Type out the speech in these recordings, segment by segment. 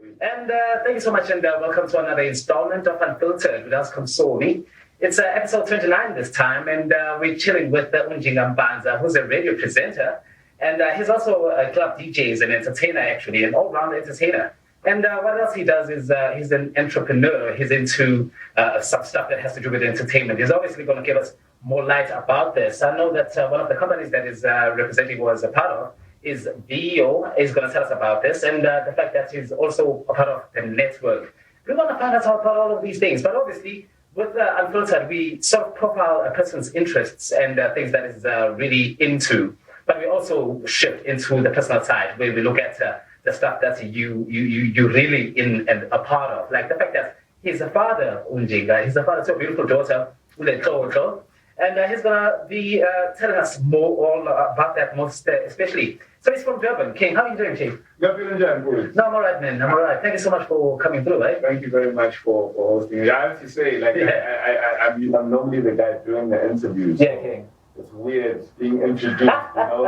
And thank you so much, and welcome to another installment of Unfiltered with us, Msomi. It's episode 29 this time, and we're chilling with Njinga Mpanza, who's a radio presenter, and he's also a club DJ, he's an entertainer, actually, an all-round entertainer. And what else he does is he's an entrepreneur. He's into some stuff that has to do with entertainment. He's obviously going to give us more light about this. I know that one of the companies that his representative was a part of is VO, is going to tell us about this, and the fact that he's also a part of the network. We want to find out about all of these things, but obviously with Unfiltered, we sort of profile a person's interests and things that is really into, but we also shift into the personal side where we look at the stuff that you really in and a part of, like the fact that he's a father, Njinga, he's a father to a beautiful daughter, Uleto, and he's going to be telling us more all about that most especially. So he's from Durban. King, how are you doing, Chief? You're feeling good. No, I'm all right, man. I'm all right. Thank you so much for coming through, right? Thank you very much for hosting. I have to say, like, I'm normally the guy doing the interviews. Yeah, King. It's weird being introduced, you know?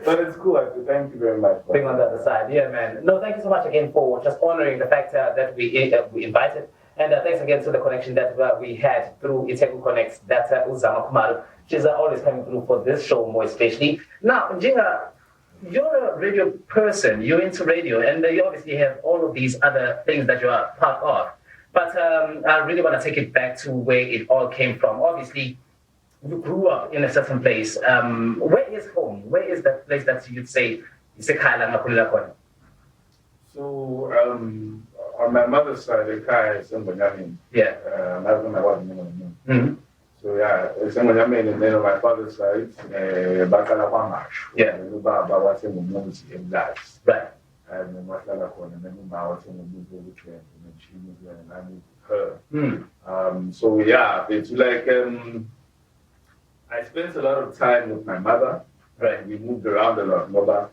But it's cool. Thank you very much. Being on the other side. Yeah, man. No, thank you so much again for just honoring the fact that we invited. And thanks again to the connection that we had through Itheku Connect, that Uzama Kumaru. She's always coming through for this show more especially. Now, Njinga, you're a radio person, you're into radio, and you obviously have all of these other things that you are part of. But I really want to take it back to where it all came from. Obviously, you grew up in a certain place. Where is home? Where is that place that you'd say, So, on my mother's side, the car is in Benjamin. Yeah. My wife, So yeah, it's in Benjamin, and then on my father's side, Bakala Pamash. Yeah. What's in the movie in that. Right. And then what's another one, and then what's in the movie with her, and then she moved there, and I moved with her. So yeah, it's like I spent a lot of time with my mother. Right. We moved around a lot, mother.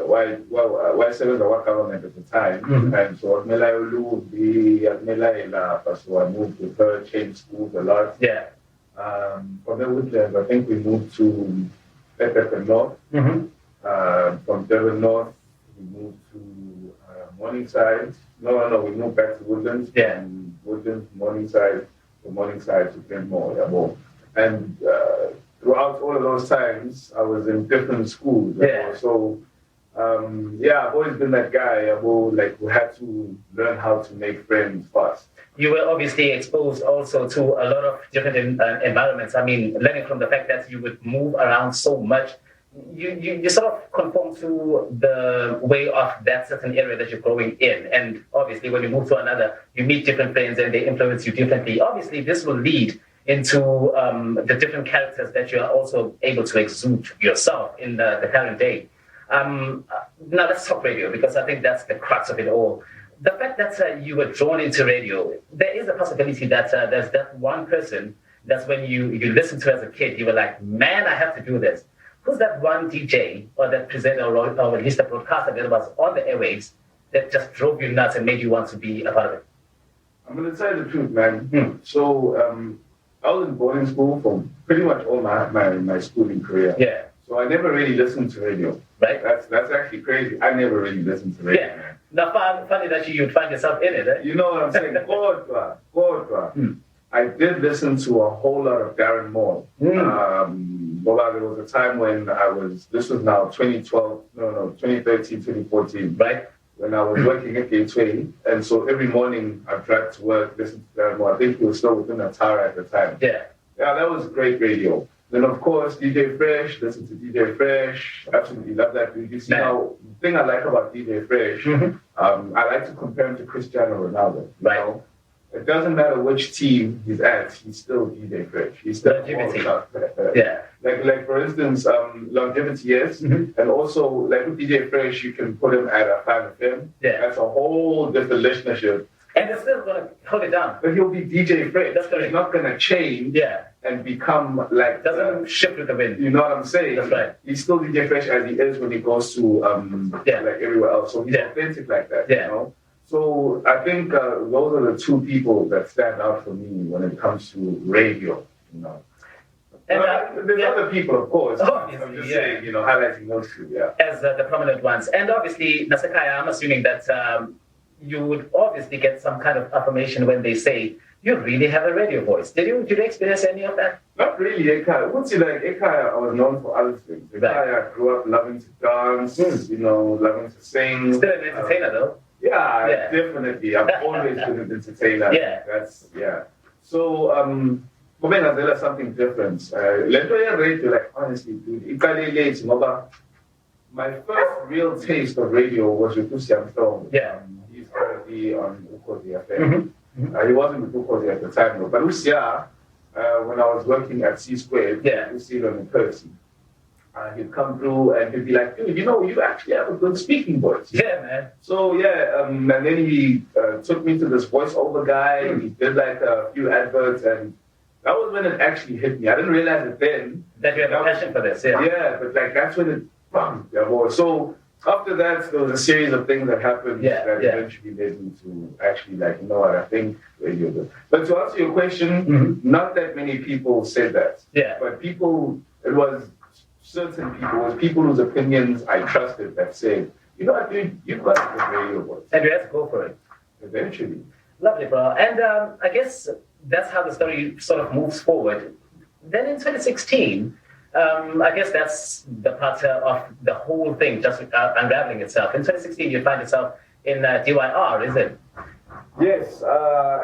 Why seven the work government at the time, and so so I moved with her, changed schools a lot. Yeah. From the Woodlands, I think we moved to Itheku North. From Durban North, we moved to Morningside. No, we moved back to Woodlands. Yeah. From Woodlands, Morningside to Glenmore. Yeah, and throughout all of those times, I was in different schools. Yeah. So, I've always been that guy who had to learn how to make friends fast. You were obviously exposed also to a lot of different environments. I mean, learning from the fact that you would move around so much, you sort of conform to the way of that certain area that you're growing in. And obviously, when you move to another, you meet different friends and they influence you differently. Obviously, this will lead into the different characters that you are also able to exude yourself in the current day. Now let's talk radio, because I think that's the crux of it all. The fact that you were drawn into radio, there is a possibility that there's that one person that's when you listened to as a kid, you were like, man, I have to do this. Who's that one DJ or that presenter or at least a broadcaster that was on the airwaves that just drove you nuts and made you want to be a part of it? I'm going to tell you the truth, man. So I was in boarding school for pretty much all my schooling career. Yeah. So I never really listened to radio. Right. That's actually crazy. I never really listened to radio. Yeah. Now, funny that you'd find yourself in it, right? You know what I'm saying? God. I did listen to a whole lot of Darren Moore. There was a time when this was now 2013, 2014. Right. When I was working at Gateway, and so every morning I'd drive to work, listen to Darren Moore. I think he was still within a tower at the time. Yeah. Yeah, that was great radio. Then, of course, DJ Fresh, listen to DJ Fresh. Absolutely love that dude. You see now, the thing I like about DJ Fresh, I like to compare him to Cristiano Ronaldo. Right. You know? It doesn't matter which team he's at, he's still DJ Fresh. He's still longevity. Yeah. Like for instance, longevity, yes. And also, like with DJ Fresh, you can put him at a 5 FM. Yeah. That's a whole different listenership. And they're still going to hold it down. But he'll be DJ Fresh. That's correct. He's not going to change. Yeah. And become like... Doesn't shift with the wind. You know what I'm saying? That's right. He's still DJ Fresh as he is when he goes to like everywhere else. So he's authentic like that, you know? So I think those are the two people that stand out for me when it comes to radio, you know? And there's other people, of course. Obviously, I'm just saying, highlighting those two, as the prominent ones. And obviously, Nasekaya, I'm assuming that you would obviously get some kind of affirmation when they say, you really have a radio voice. Did you experience any of that? Not really, Ekaya. I would say like Ekaya, I was known for other things. Ekaya, I grew up loving to dance, loving to sing. Still an entertainer though. Yeah, definitely. I've always been an entertainer. So, for me, there's something different. Radio, like, honestly, dude, my first real taste of radio was with Msomi. He's currently on Ukozi FM. He wasn't with Ukozi at the time, though. But Usia, when I was working at C-Squared, you see it on the Percy. He'd come through and he'd be like, dude, you actually have a good speaking voice. Yeah, man. So, and then he took me to this voiceover guy. He did like a few adverts, and that was when it actually hit me. I didn't realize it then. That you have a passion for this, Yeah, but like that's when it bam. So after that, there was a series of things that happened that eventually led me to actually like, I think radio good. But to answer your question, not that many people said that. Yeah. But it was certain people, it was people whose opinions I trusted that said, dude, you've got a good radio voice. And you have to go for it. Eventually. Lovely, bro. And I guess that's how the story sort of moves forward. Then in 2016, I guess that's the part of the whole thing just unraveling itself. In 2016, you find yourself in DYR, is it? Yes.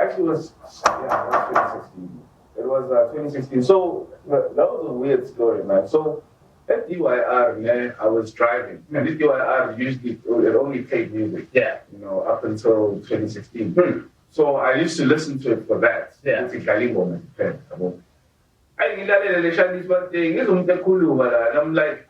Actually, it was 2016. It was 2016. So that was a weird story, man. So at DYR, man, I was driving. And at DYR, usually it only played music. Yeah. Up until 2016. So I used to listen to it for that. Yeah. And I'm like,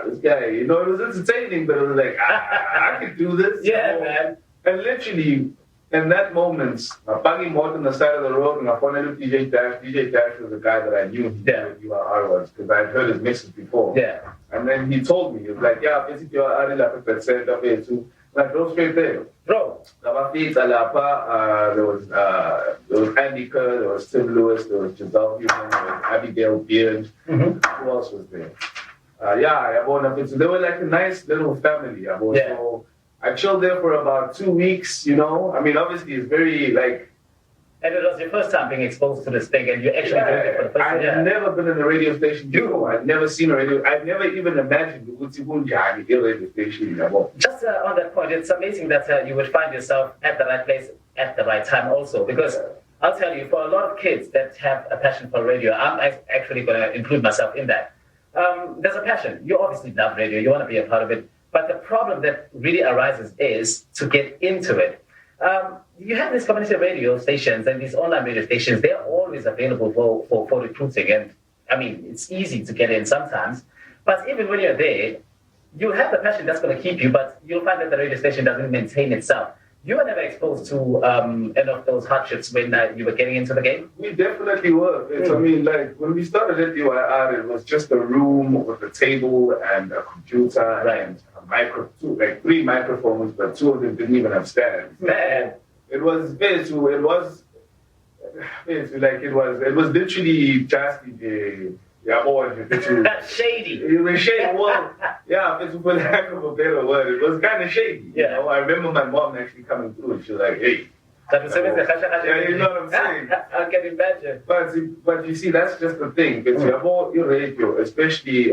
this guy, it was entertaining, but it was like, I could do this. Yeah, man. And literally, in that moment, I banged him out on the side of the road and I found out DJ Dash. DJ Dash was the guy that I knew URR was because I had heard his mixes before. Yeah. And then he told me, he was like, basically, URR is set up here too. And I drove straight there. Bro. There was Andy Kerr, there was Tim Lewis, there was Giselle Human, there was Abigail Beard. Who else was there? So they were like a nice little family. So I chilled there for about 2 weeks, I mean, obviously it's very like... And it was your first time being exposed to this thing and you actually doing it for the first time. I've never been in a radio station before. I've never seen a radio... I've never even imagined a radio station. Just on that point, it's amazing that you would find yourself at the right place at the right time also. Because I'll tell you, for a lot of kids that have a passion for radio, I'm actually going to include myself in that. There's a passion. You obviously love radio. You want to be a part of it. But the problem that really arises is to get into it. You have these community radio stations and these online radio stations. They're always available for recruiting. And, I mean, it's easy to get in sometimes. But even when you're there, you have the passion that's going to keep you, but you'll find that the radio station doesn't maintain itself. You were never exposed to any of those hardships when you were getting into the game? We definitely were. I mean, like, when we started at UIR, it was just a room with a table and a computer and like 3 microphones, but 2 of them didn't even have stands. Man. It was literally just shady. It was shady. Well, for lack of a better word, it was kind of shady. Yeah. I remember my mom actually coming through and she was like, hey. You know what I'm saying? I can imagine. But you see, that's just the thing. Because you have all your radio, especially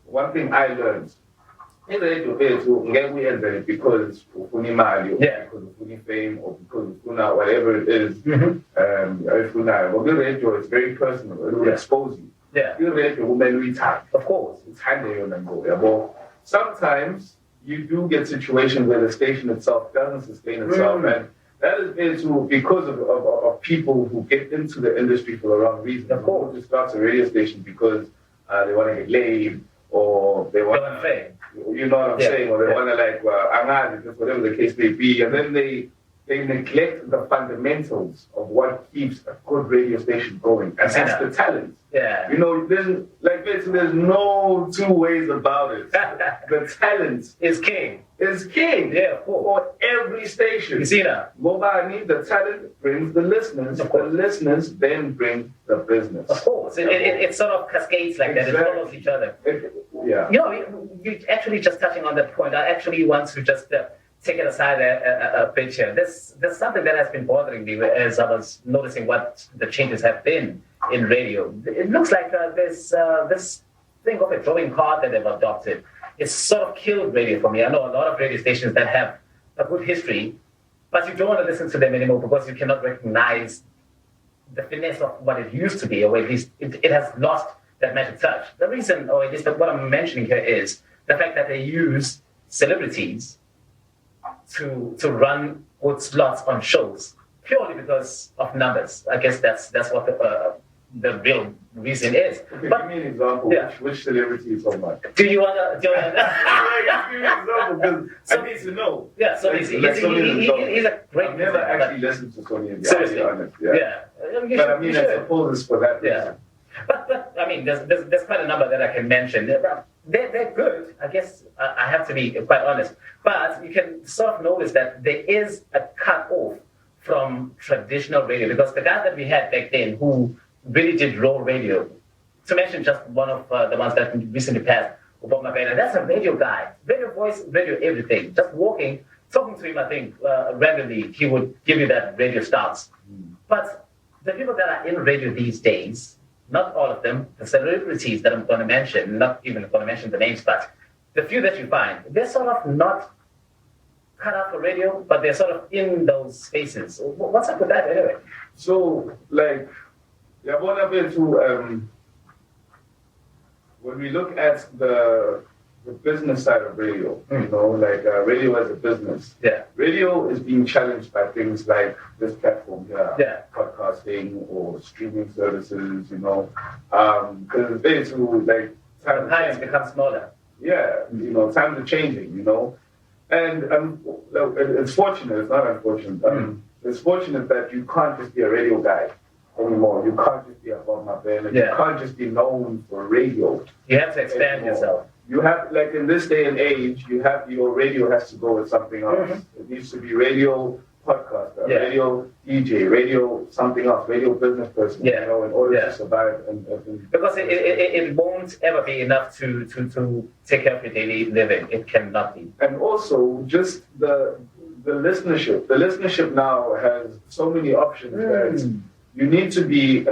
one thing I learned. In radio, because of fame or because of whatever it is. Radio is very personal. It will expose you. Yeah. Of course, it's sometimes you do get situations where the station itself doesn't sustain itself, and that is because of people who get into the industry for the wrong reason. Of course, who starts a radio station because they want to get laid or they want to, you know what I'm saying, or they want to just whatever the case may be, and then they they neglect the fundamentals of what keeps a good radio station going, and that's the talent. Yeah. There's no two ways about it. The talent is king. Is king. Yeah, for every station. You see that? The talent brings the listeners. The listeners then bring the business. Of course. It sort of cascades like that. It follows each other. You're actually just touching on that point. I actually want to just take it aside a bit here. There's something that has been bothering me as I was noticing what the changes have been in radio. It looks like there's this thing of a drawing card that they've adopted. It's sort of killed radio for me. I know a lot of radio stations that have a good history, but you don't want to listen to them anymore because you cannot recognize the finesse of what it used to be, or at least it has lost that magic touch. The reason, or at least what I'm mentioning here, is the fact that they use celebrities to run good slots on shows purely because of numbers. I guess that's what the real reason is. Okay, give me an example. Yeah. Which celebrity is so much? Do you wanna? Give me an example because I need to know. Yeah, so he's a great. I've never actually listened to Sony. Seriously, honest. Yeah. But I mean, I suppose it's for that reason. Yeah. But I mean, there's quite a number that I can mention. They're good. I guess I have to be quite honest. But you can sort of notice that there is a cut off from traditional radio, because the guys that we had back then who really did raw radio, to mention just one of the ones that recently passed, Obama Bena, that's a radio guy. Radio voice, radio everything. Just talking to him, I think, randomly, he would give you that radio stance. But the people that are in radio these days, not all of them, the celebrities that I'm going to mention, not even going to mention the names, but the few that you find, they're sort of not cut out for radio, but they're sort of in those spaces. What's up with that anyway? So, when we look at the business side of radio, radio as a business. Yeah. Radio is being challenged by things like this platform here, podcasting or streaming services, because it's basically time has become smaller. Yeah, times are changing, and it's fortunate, it's not unfortunate. It's fortunate that you can't just be a radio guy anymore. You can't just be above my band. You can't just be known for radio. You have to expand yourself. You have, in this day and age, your radio has to go with something else. It needs to be radio podcaster, radio DJ, radio something else, radio business person, in order to survive. Because it won't ever be enough to take care of your daily living. It cannot be. And also, just the listenership. The listenership now has so many options that you need to be,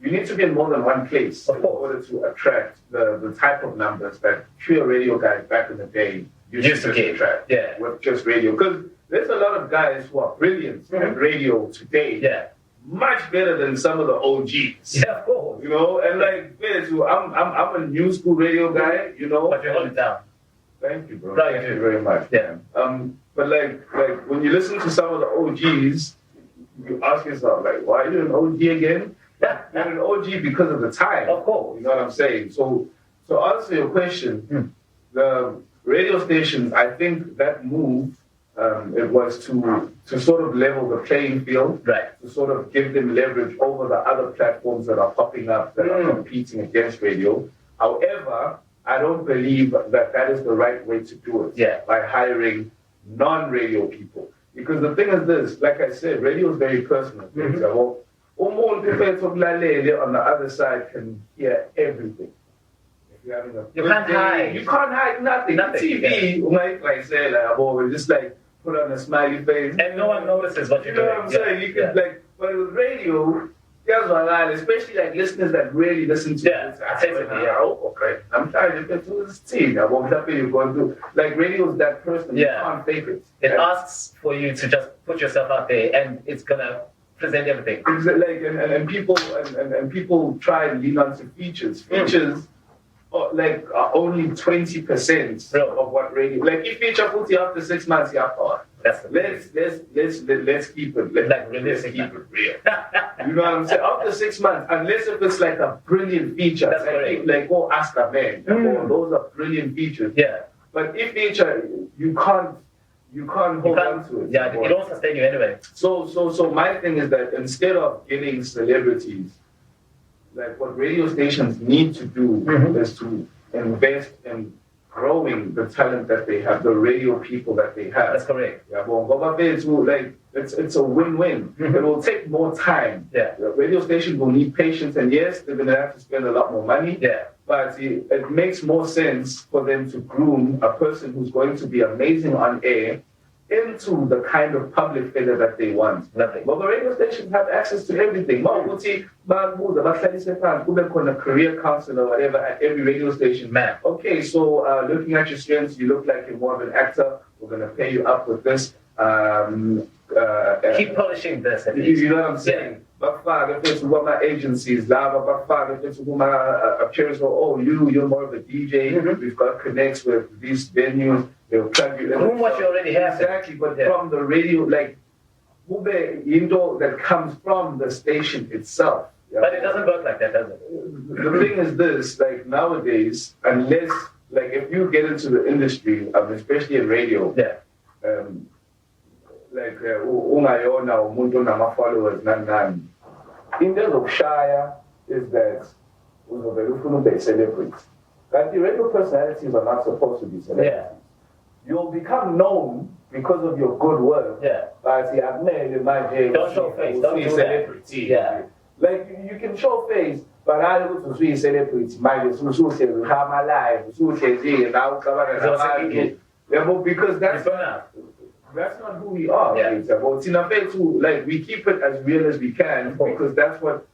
you need to be in more than one place in order to attract the type of numbers that pure radio guys back in the day used to attract with just radio. Because there's a lot of guys who are brilliant at radio today. Yeah. Much better than some of the OGs. Yeah, of course. I'm a new school radio guy, But you hold it down. Thank you, bro. Thank you very much. Yeah. But when you listen to some of the OGs, you ask yourself, why are you an OG again? You're an OG because of the time. Of course. You know what I'm saying? So to answer your question, the radio stations, I think that move, it was to sort of level the playing field, right? To sort of give them leverage over the other platforms that are popping up that are competing against radio. However, I don't believe that is the right way to do it. Yeah. By hiring non-radio people. Because the thing is this, like I said, radio is very personal. On the other side can hear everything. If you're having you can't hide. You can't hide nothing. TV, like say, just put on a smiley face. And no one notices what you're doing. You know what I'm saying? You can but with radio, especially listeners that really listen to this. Okay. I'm trying to get to this team. I won't tell you going to radio is that person. You can't fake it. It asks for you to just put yourself out there, and it's gonna present everything. And people try and lean onto features. Features are only 20% of what radio. If feature 40 after 6 months, let's keep it. Let's keep it real. You know what I'm saying? After 6 months, unless if it's a brilliant feature, go ask a man. Those are brilliant features. Yeah. But if feature, you can't you can't hold on to it. Yeah, it won't sustain you anyway. So my thing is that instead of getting celebrities, like what radio stations need to do is to invest in growing the talent that they have, the radio people that they have. That's correct. Yeah, like it's a win-win. It will take more time. Yeah. The radio station will need patience, and yes, they're gonna have to spend a lot more money. Yeah. But it makes more sense for them to groom a person who's going to be amazing on air into the kind of public figure that they want. Lovely. But the radio stations have access to everything. A career counselor or whatever at every radio station. Man. Okay, so looking at your strengths, you look like you're more of an actor. We're going to pay you up with this. Keep polishing this. You know what I'm saying? Yeah. But if it's what my agencies, if it's my appearance, you're more of a DJ. We've got connects with these venues. They'll plug you in. What you already have. Exactly, but from the radio, like, that comes from the station itself. Yeah? But it doesn't work like that, does it? The thing is this, like nowadays, unless, like if you get into the industry, especially in radio, like ungayona umuntu nama-followers nani into ezokushaya is that uzovele ufuna ube a-celebrity. But the radio personalities are not supposed to be celebrities. Yeah. You'll become known because of your good work. Yeah. But don't show face, don't do celebrity. Yeah. Like you can show face, but I don't want to see celebrity. My life, because that's not who we are. Yeah. But in a way, like we keep it as real as we can because that's what's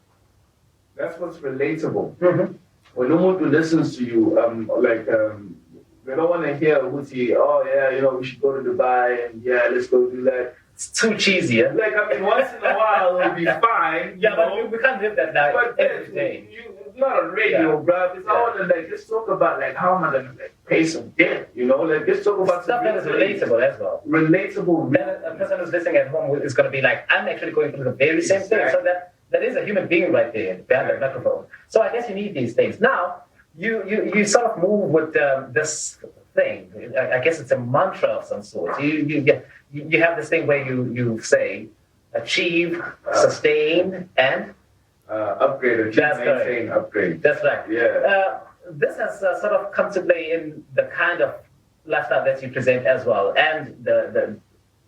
relatable. When no one listens to you, they don't want to hear Wuti, we should go to Dubai and let's go do that. It's too cheesy. Yeah? Like, once in a while it'll be fine. Yeah, but we can't live that life every day. Not on radio, bro. It's all let's talk about how am I gonna pay some debt, let's talk about stuff that is relatable as well. Relatable. Then a person who's listening at home is going to be like, I'm actually going through the very same thing. So that is a human being right there behind the microphone. So I guess you need these things. Now, you sort of move with this thing. I guess it's a mantra of some sort. You have this thing where you say, achieve, sustain, and upgrade, maintain, upgrade. That's right. Yeah. This has sort of come to play in the kind of lifestyle that you present as well, and the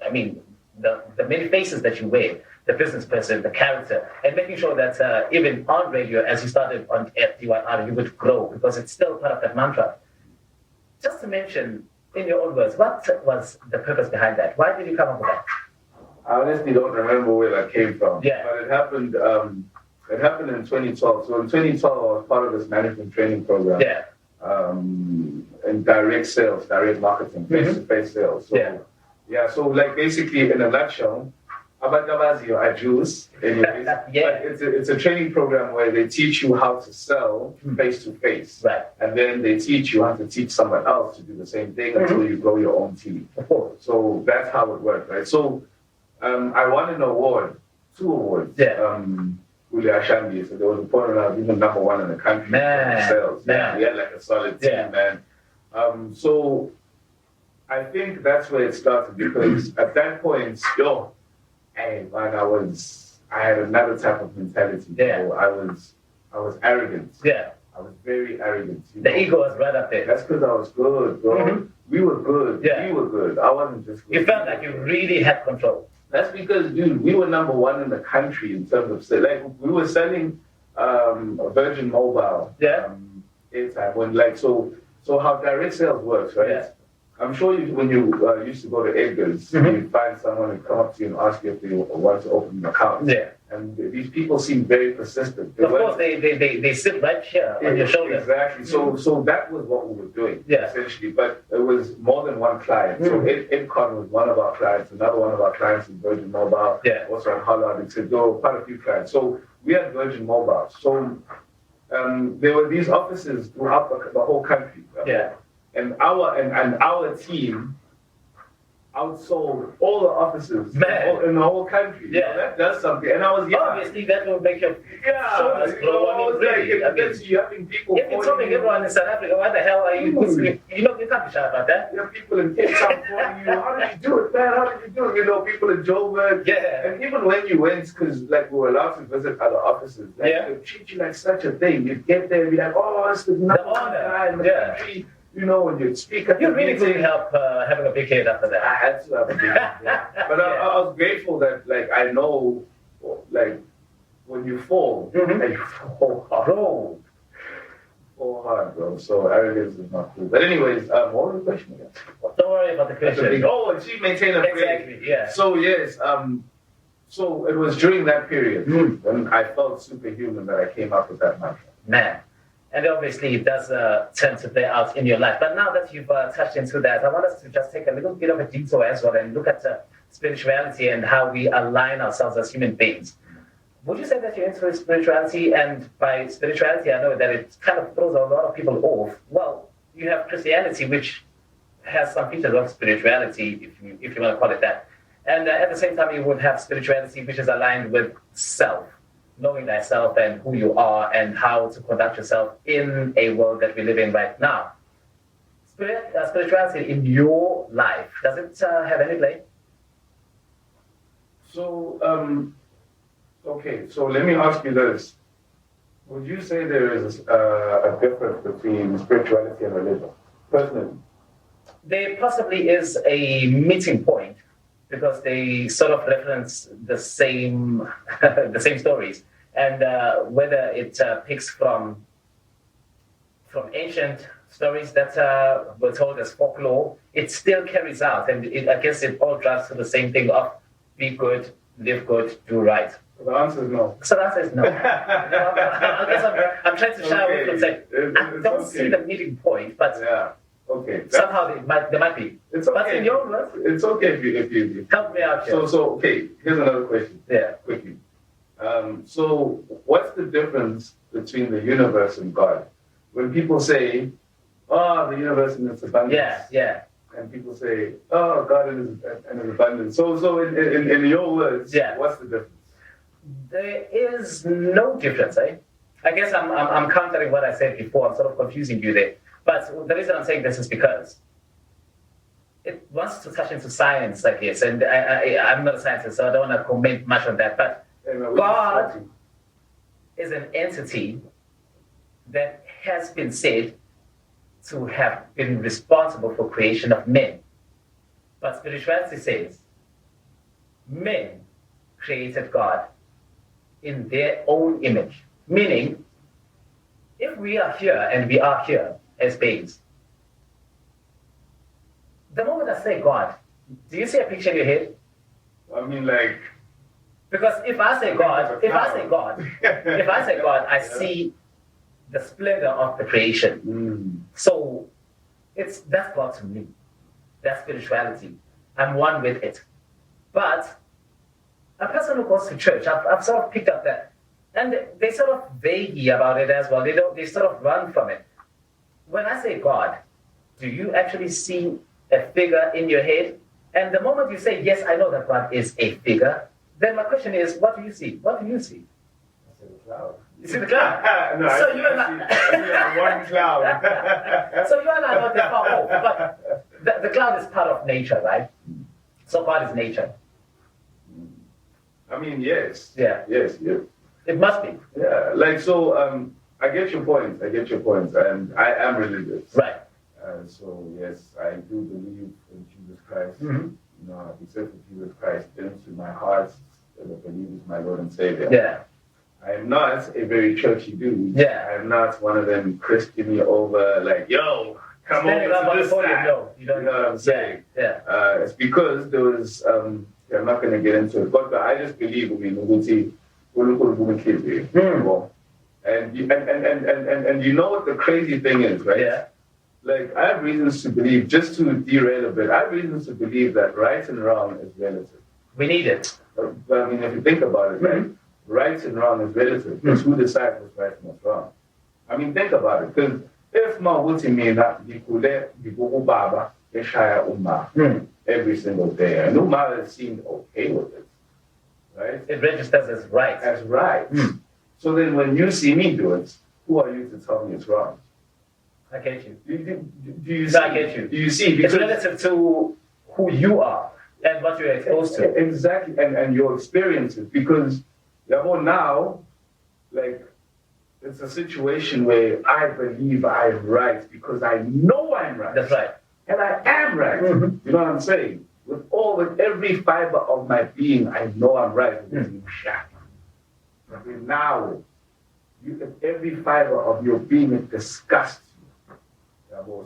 many faces that you wear, the business person, the character, and making sure that even on radio, as you started on FDYR, you would grow because it's still part of that mantra. Just to mention, in your own words, what was the purpose behind that? Why did you come up with that? I honestly don't remember where that came from. Yeah. But it happened. It happened in 2012. So in 2012, I was part of this management training program. Yeah. In direct sales, direct marketing, face-to-face sales. So, so like basically in a nutshell, Abadabazi are Jews, anyways. But it's a training program where they teach you how to sell face-to-face. Right. And then they teach you how to teach someone else to do the same thing until you grow your own team. So that's how it worked, right? So I won an award, 2 awards. Yeah. So there was a point when I was even number 1 in the country for sales. Man. We had like a solid team, man. So I think that's where it started because at that point, I had another type of mentality. Yeah. So I was arrogant. Yeah. I was very arrogant. The ego was right up there. That's because I was good, bro. We were good. Yeah. We were good. I wasn't just good. You felt like you really had control. That's because, dude, we were number 1 in the country in terms of sales. Like, we were selling Virgin Mobile airtime. When, so how direct sales works, right? Yeah. I'm sure when you used to go to Edgar's, you'd find someone who come up to you and ask you if they want to open an account. Yeah. And these people seem very persistent. Of course, they sit right here on your shoulder. Exactly. So that was what we were doing, Yeah. essentially. But it was more than one client. So Itheku was one of our clients. Another one of our clients is Virgin Mobile. Yeah. Also at Hollard, etc. There were quite a few clients. So we had Virgin Mobile. So there were these offices throughout the whole country. Yeah. And our team, outsold all the offices in the whole country. Yeah. You know, that does something. And I was young. Obviously, that will make your shoulders you know, grow. I was Really. like, you having people. If you're telling everyone in South Africa, why the hell are you? You know, you can't be shy about that. You have people in Cape Town calling you, how did you do it, man? How did you do it? You know, people in Joburg. Yeah. And even when you went, because like we were allowed to visit other offices, like they treat you like such a thing. You get there and be like, oh, it's the honor guy in the country. You know, when you speak at you the really meeting, couldn't help having a big head after that. I had to have a big head. Yeah. But I was grateful that, like, I know, like, when you fall, and you fall hard. Fall hard, bro. So arrogance is not cool. But anyways, what was the question again? Don't worry about the question. Oh, she maintained a prayer. Exactly, yeah. So yes, so it was during that period when I felt superhuman that I came up with that mantra. Man. And obviously it does tend to play out in your life. But now that you've touched into that, I want us to just take a little bit of a detour as well and look at spirituality and how we align ourselves as human beings. Would you say that you're into spirituality? And by spirituality, I know that it kind of throws a lot of people off. Well, you have Christianity, which has some features of spirituality, if you want to call it that. And at the same time, you would have spirituality, which is aligned with self. Knowing thyself and who you are and how to conduct yourself in a world that we live in right now. Spirituality in your life, does it have any play? So, okay, so let me ask you this. Would you say there is a difference between spirituality and religion, personally? There possibly is a meeting point because they sort of reference the same the same stories, and whether it picks from ancient stories that were told as folklore, it still carries out, and I guess it all drives to the same thing of be good, live good, do right. The answer is no. So the answer is no. I guess I'm trying to shy away from saying I don't see the meeting point, but yeah. Okay. Somehow there might be. It's okay. But in your words, it's okay if you help me out here. So okay, here's another question. Yeah. Quickly. So what's the difference between the universe and God? When people say, oh, the universe and its abundance. Yeah. And people say, oh, God and his abundance. So in your words, what's the difference? There is no difference, eh? I guess I'm countering what I said before. I'm sort of confusing you there. But the reason I'm saying this is because it wants to touch into science, I guess. And I'm not a scientist, so I don't want to comment much on that. But God is an entity that has been said to have been responsible for creation of men. But spirituality says men created God in their own image. Meaning, if we are here and we are here as beings, the moment I say God, do you see a picture in your head? I mean, like... Because if I say God, I see the splendor of the creation. So that's God to me. That's spirituality. I'm one with it. But a person who goes to church, I've sort of picked up that, and they sort of vague about it as well. They sort of run from it. When I say God, do you actually see a figure in your head? And the moment you say, yes, I know that God is a figure, then my question is, what do you see? What do you see? I see the cloud. You see the cloud? No, so I see one cloud. So you and I are not that far off, but the cloud is part of nature, right? So God is nature. I mean, yes. Yeah. Yes. It must be. Yeah, like, so, I get your point, and I am religious. Right. So, yes, I do believe in Jesus Christ. Mm-hmm. You know, I've accepted Jesus Christ into my heart as I believe is my Lord and Savior. Yeah. I am not a very churchy dude. Yeah. I am not one of them Christian me over, like, yo, come Standing over to this podium, side. no, you know what I'm saying? Yeah. It's because there was, I'm not going to get into it, but I just believe, and you know what the crazy thing is, right? Yeah. Like, I have reasons to believe, just to derail a bit, I have reasons to believe that right and wrong is relative. We need it. But I mean, if you think about it, right? Right and wrong is relative. Because who decides what's right and what's wrong? I mean, think about it. Because if Mawuti me not Baba, Eshaya Umma every single day. And Umma seemed okay with it, right? It registers as right. As right. So then when you see me do it, who are you to tell me it's wrong? I get you. Do you see? I get you. Do you see? Because it's relative to who you are and what you're exposed to. Exactly, and your experiences. Because now, like, it's a situation where I believe I'm right because I know I'm right. That's right. And I am right. You know what I'm saying? With every fiber of my being, I know I'm right. Now, every fiber of your being is disgusting.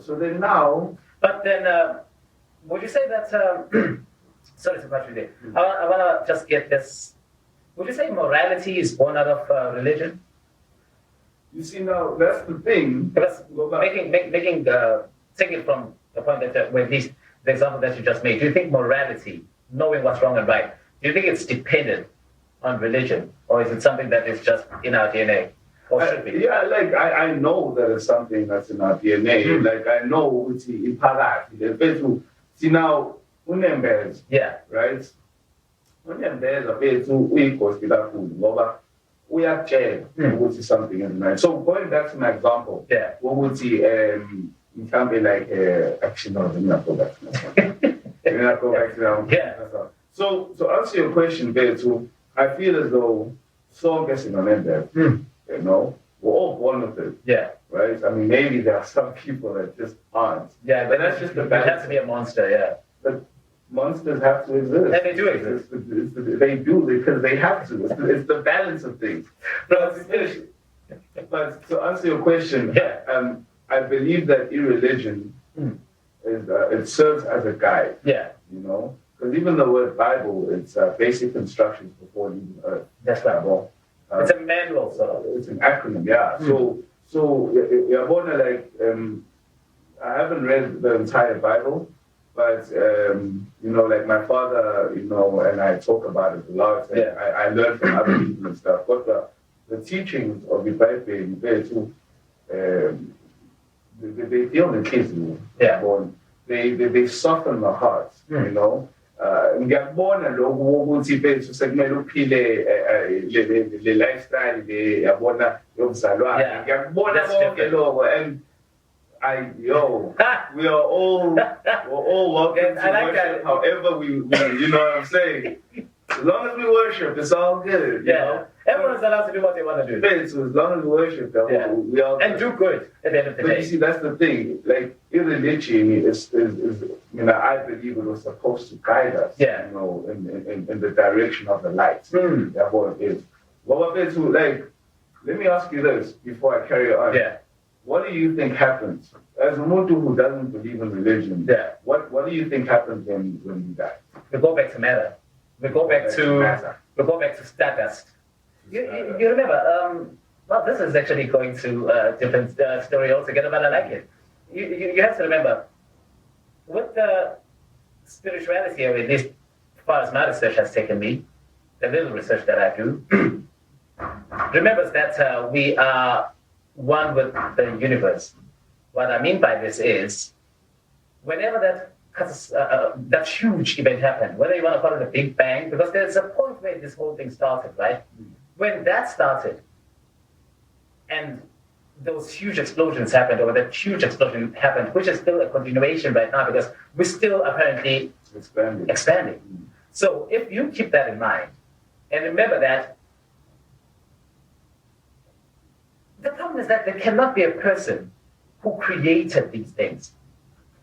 So then now... But then, would you say that... sorry to cut you there. I want to just get this. Would you say morality is born out of religion? You see, now, that's the thing. Because take it from the point that, well, at least the example that you just made, do you think morality, knowing what's wrong and right, do you think it's dependent on religion? Or is it something that is just in our DNA? Or should be? Yeah, like, I know that it's something that's in our DNA. Like, I know it's in Palat. See, now, unembers, right? Unembers are paid to uyikhospita food ngoba uyakutshela ukuthi something in the mind. So going back to my example, ukuthi mhlambe like actually no, let me not go back to that. Yeah. So to answer your question, Betu, I feel as though sonke sinonembers, you know, we're all born with it. Yeah. Right? I mean, maybe there are some people that just aren't. Yeah, but that's just the balance. It has to be a monster, yeah. But monsters have to exist. And they do exist. They do because they have to. It's the balance of things. But to answer your question, I believe that irreligion is it serves as a guide. Yeah. You know, because even the word Bible, it's basic instructions before leaving Earth. That's right. It's a manual, so it's an acronym. Yeah. So you're like I haven't read the entire Bible. But, you know, like my father, you know, and I talk about it a lot. And I learned from other people and stuff. But the teachings of the Bible, they deal with kids. They soften the hearts, you know. Ngiyakubona lokho ukuthi bethu sekumele uphile le lifestyle le yabona yokuzalwana. Ngiyakubona konke lokho and we are all welcome to worship however we you know what I'm saying? As long as we worship, it's all good. You know? Everyone's allowed to do what they want to do. So as long as we worship, we all and do good at the end of the day. But you see, that's the thing. Like, irreligion is you know, I believe it was supposed to guide us, you know, in the direction of the light. That's what it is. Like, let me ask you this before I carry on. What do you think happens as a Muntu who doesn't believe in religion? What do you think happens when we die? We go back to matter. We go back to stardust. You remember? Well, this is actually going to a different story altogether, but I like it. You have to remember, with the spirituality, or at least as far as my research has taken me, the little research that I do, remember that we are one with the universe. What I mean by this is, whenever that huge event happened, whether you want to call it a Big Bang, because there's a point where this whole thing started, right? When that started, and those huge explosions happened, or that huge explosion happened, which is still a continuation right now, because we're still apparently expanding. So if you keep that in mind, and remember that, the problem is that there cannot be a person who created these things.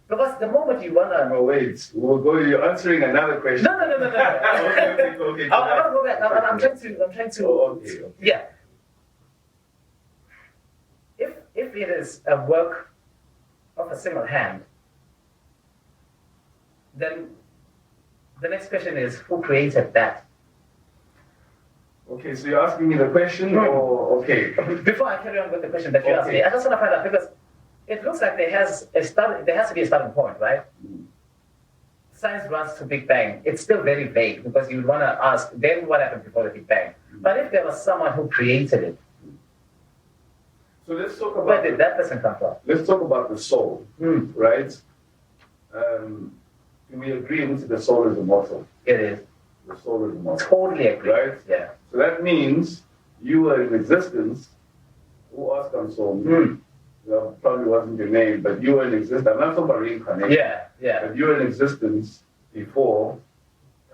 Because the moment you want to... Oh, wait. You're answering another question. No. Okay. I want to go back. I'm trying to... Okay. Yeah. If it is a work of a single hand, then the next question is, who created that? Okay, so you're asking me the question, or okay? Before I carry on with the question that you asked me, I just want to find out, because it looks like there has to be a starting point, right? Science runs to Big Bang. It's still very vague, because you would want to ask, then what happened before the Big Bang? But if there was someone who created it, so let's talk about where did that person come from? Let's talk about the soul, right? do we agree that the soul is immortal? It is. The soul is immortal. Totally agree. Right? Yeah. So that means you were in existence. Who asked Msomi? Well, probably wasn't your name, but you were in existence. I'm not talking about reincarnation. Yeah, yeah. But you were in existence before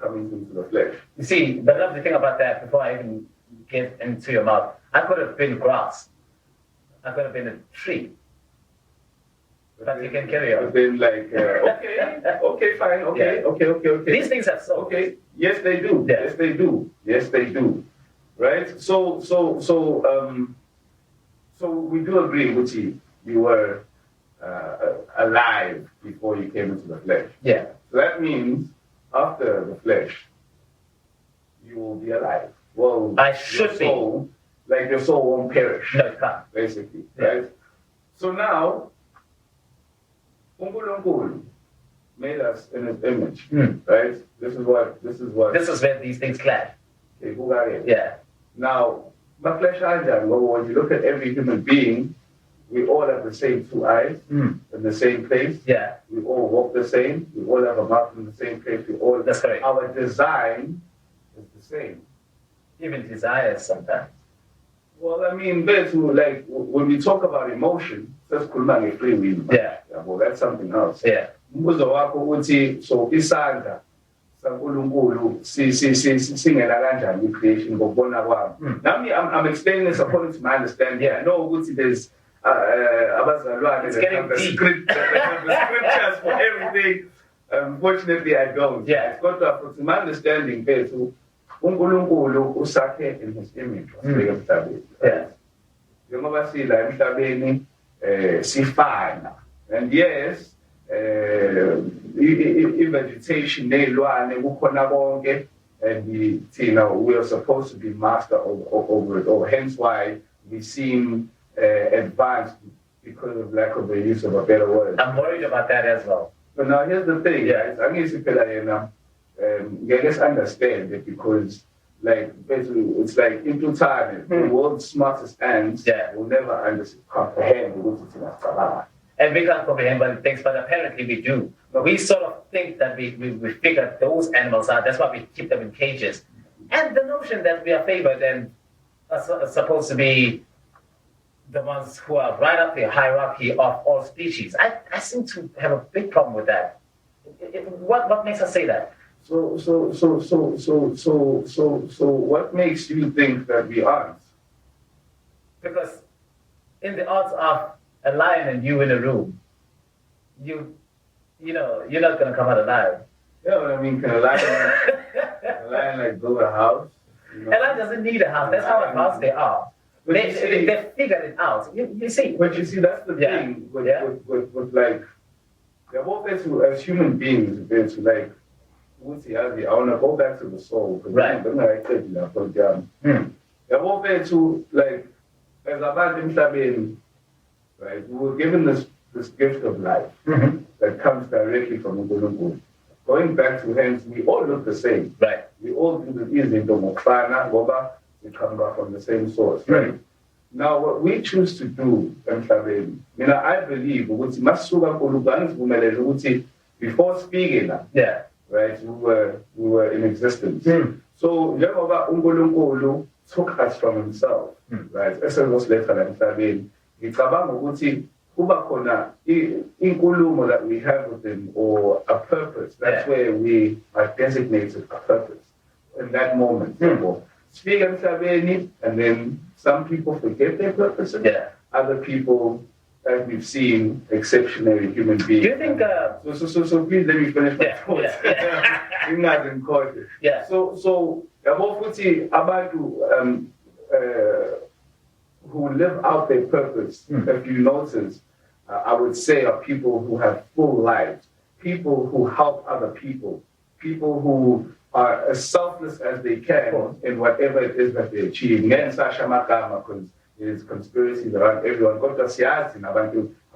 coming into the flesh. You see, the lovely thing about that, before I even get into your mouth, I could have been grass. I could have been a tree. But you can carry on. But then, like, okay, fine, okay. These things have souls. Okay, yes, they do. Yeah. Yes, they do. Right? So we do agree, Uchi, you were alive before you came into the flesh. Yeah. So that means after the flesh, you will be alive. Well, I should be. Like your soul won't perish. No, it can't. Basically, Yeah. right? So now, Unkulunkulu made us in his image, right? This is where these things clash. Okay, Yeah. now, when you look at every human being, we all have the same two eyes in the same place. Yeah. We all walk the same. We all have a mouth in the same place. That's correct. Our design is the same. Even desires sometimes. Well, I mean, like when we talk about emotion, that's free will. Yeah. Well, that's something else. Yeah. So isandla sankulunkulu singena kanjani creation ngokubona kwami. Nami I'm explaining this according to my understanding. I know ukuthi there's abazalwane that have the scriptures for everything. Unfortunately, I don't. Yeah. But to my understanding, uNkulunkulu usakhe in his image. Yeah. Njengoba sila emhlabeni sifana. And yes, vegetation ney'lwane kukhona konke, and we are supposed to be master over it, or hence why we seem advanced because of lack of the use of a better word. I'm worried about that as well. But now here's the thing, guys. I need to let's understand it, because like basically it's like into time, the world's smartest ants will never comprehend what it's about. And we can't comprehend what it thinks, but apparently we do. We sort of think that we figure those animals out. That's why we keep them in cages. And the notion that we are favored and are supposed to be the ones who are right up the hierarchy of all species. I seem to have a big problem with that. What makes us say that? So what makes you think that we aren't? Because in the odds of a lion and you in a room, you know, you're not going to come out alive. Yeah, but I mean, can a lion like build a house? A lion doesn't need a house. That's how advanced they are. They figured it out. You see. But you see, that's the thing with like, they're both as human beings, it's like, I want to go back to the soul. Right. They're both there to, like, as about him, right? We were given this gift of life that comes directly from Unkulunkulu. Going back to hence, we all look the same. Right. We all do the easy domofana, goba, we come back from the same source, right? Now, what we choose to do, I believe, before speaking, right, we were in existence. So, Jehovah Unkulunkulu took us from himself, right? Inkulumo that we have with him, or a purpose. That's where we are designated a purpose in that moment. Speak and then some people forget their purposes. Other people, as we've seen, exceptionary human beings. Do you think? So please let me finish my thoughts. You're not in court. So Abadu, who live out their purpose, if you notice, I would say are people who have full lives, people who help other people who are as selfless as they can in whatever it is that they achieve. Because there's conspiracies around everyone.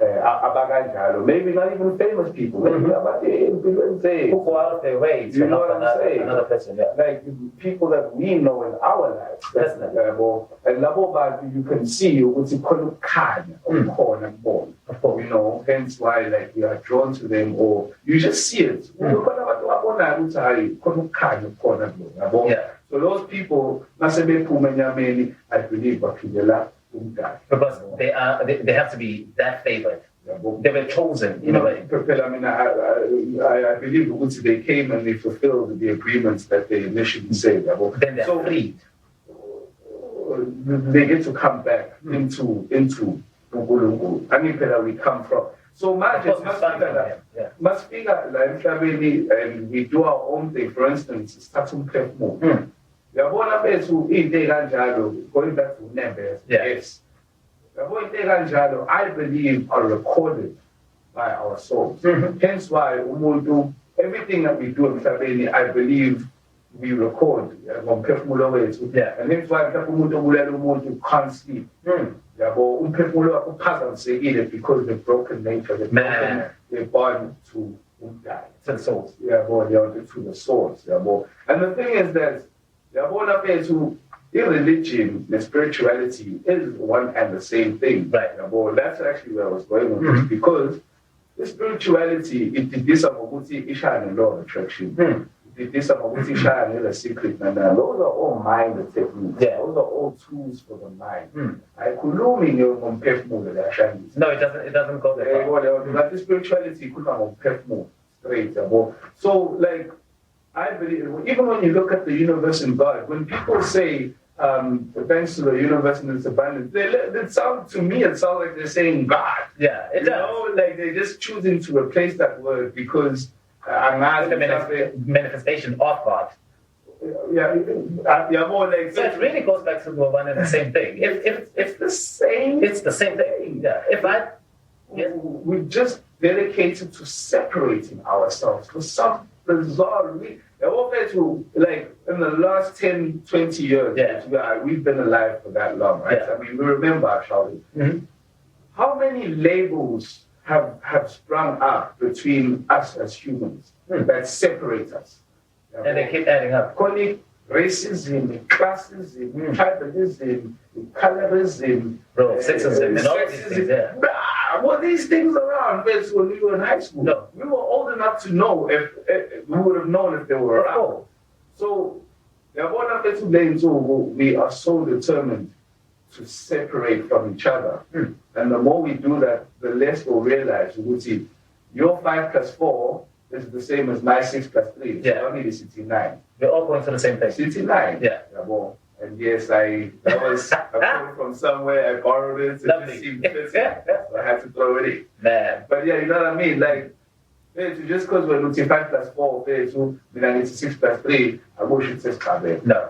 maybe not even famous people. Maybe who go out their way to help another person. Yeah. Like people that we know in our lives. And you can see what's called you know, hence why like we are drawn to them, or you just see it. Yeah. So those people, I believe, because they have to be that favored. They were chosen in a way. I mean, I believe they came and they fulfilled the agreements that they initially said. Then they're freed. They get to come back into where we come from. So must figure like family, and we do our own thing. For instance, start some prep more. Going back to numbers, yes. I believe are recorded by our souls. Hence why everything that we do in family, I believe we record. And hence why people can't sleep. Because the broken nature, they're born to die. To the source. To the source. And the thing is that religion and spirituality is one and the same thing. Right. That's actually where I was going with this, because the spirituality, it is a law of attraction. It is a secret. And those are all mind techniques. Yeah. Those are all tools for the mind. No, it doesn't go there. But the spirituality could come on straight. So, like, I believe, even when you look at the universe and God, when people say, thanks to the universe and its abundance, it sounds like they're saying God. Yeah, it does. Like they're just choosing to replace that word because the manifestation of God. More like. So it really goes back to the one and the same thing. If the same, it's the same thing. Yeah. We're just dedicated to separating ourselves for some bizarre reason. Like in the last 10, 20 years, we've been alive for that long, right? Yeah. I mean, we remember, shall we? How many labels have sprung up between us as humans that separate us? And they keep adding up. Call it racism, classism, tribalism, colorism, sexism, and all these things. Well, these things around when we were in high school. No. We were old enough to know if we would have known if they were around. So, we are so determined to separate from each other. And the more we do that, the less we'll realize. We'll see, your 5 plus 4 is the same as my 6 plus 3. Yeah. So I need a city 9. We're all going to the same thing. City 9. Yeah. And yes, I came from somewhere, I borrowed it, and it seemed fitting, so I had to throw it in. Man. But yeah, you know what I mean? Like, just because we're looking 5 plus 4, I need 6 plus 3, I wish it says Kabe. No.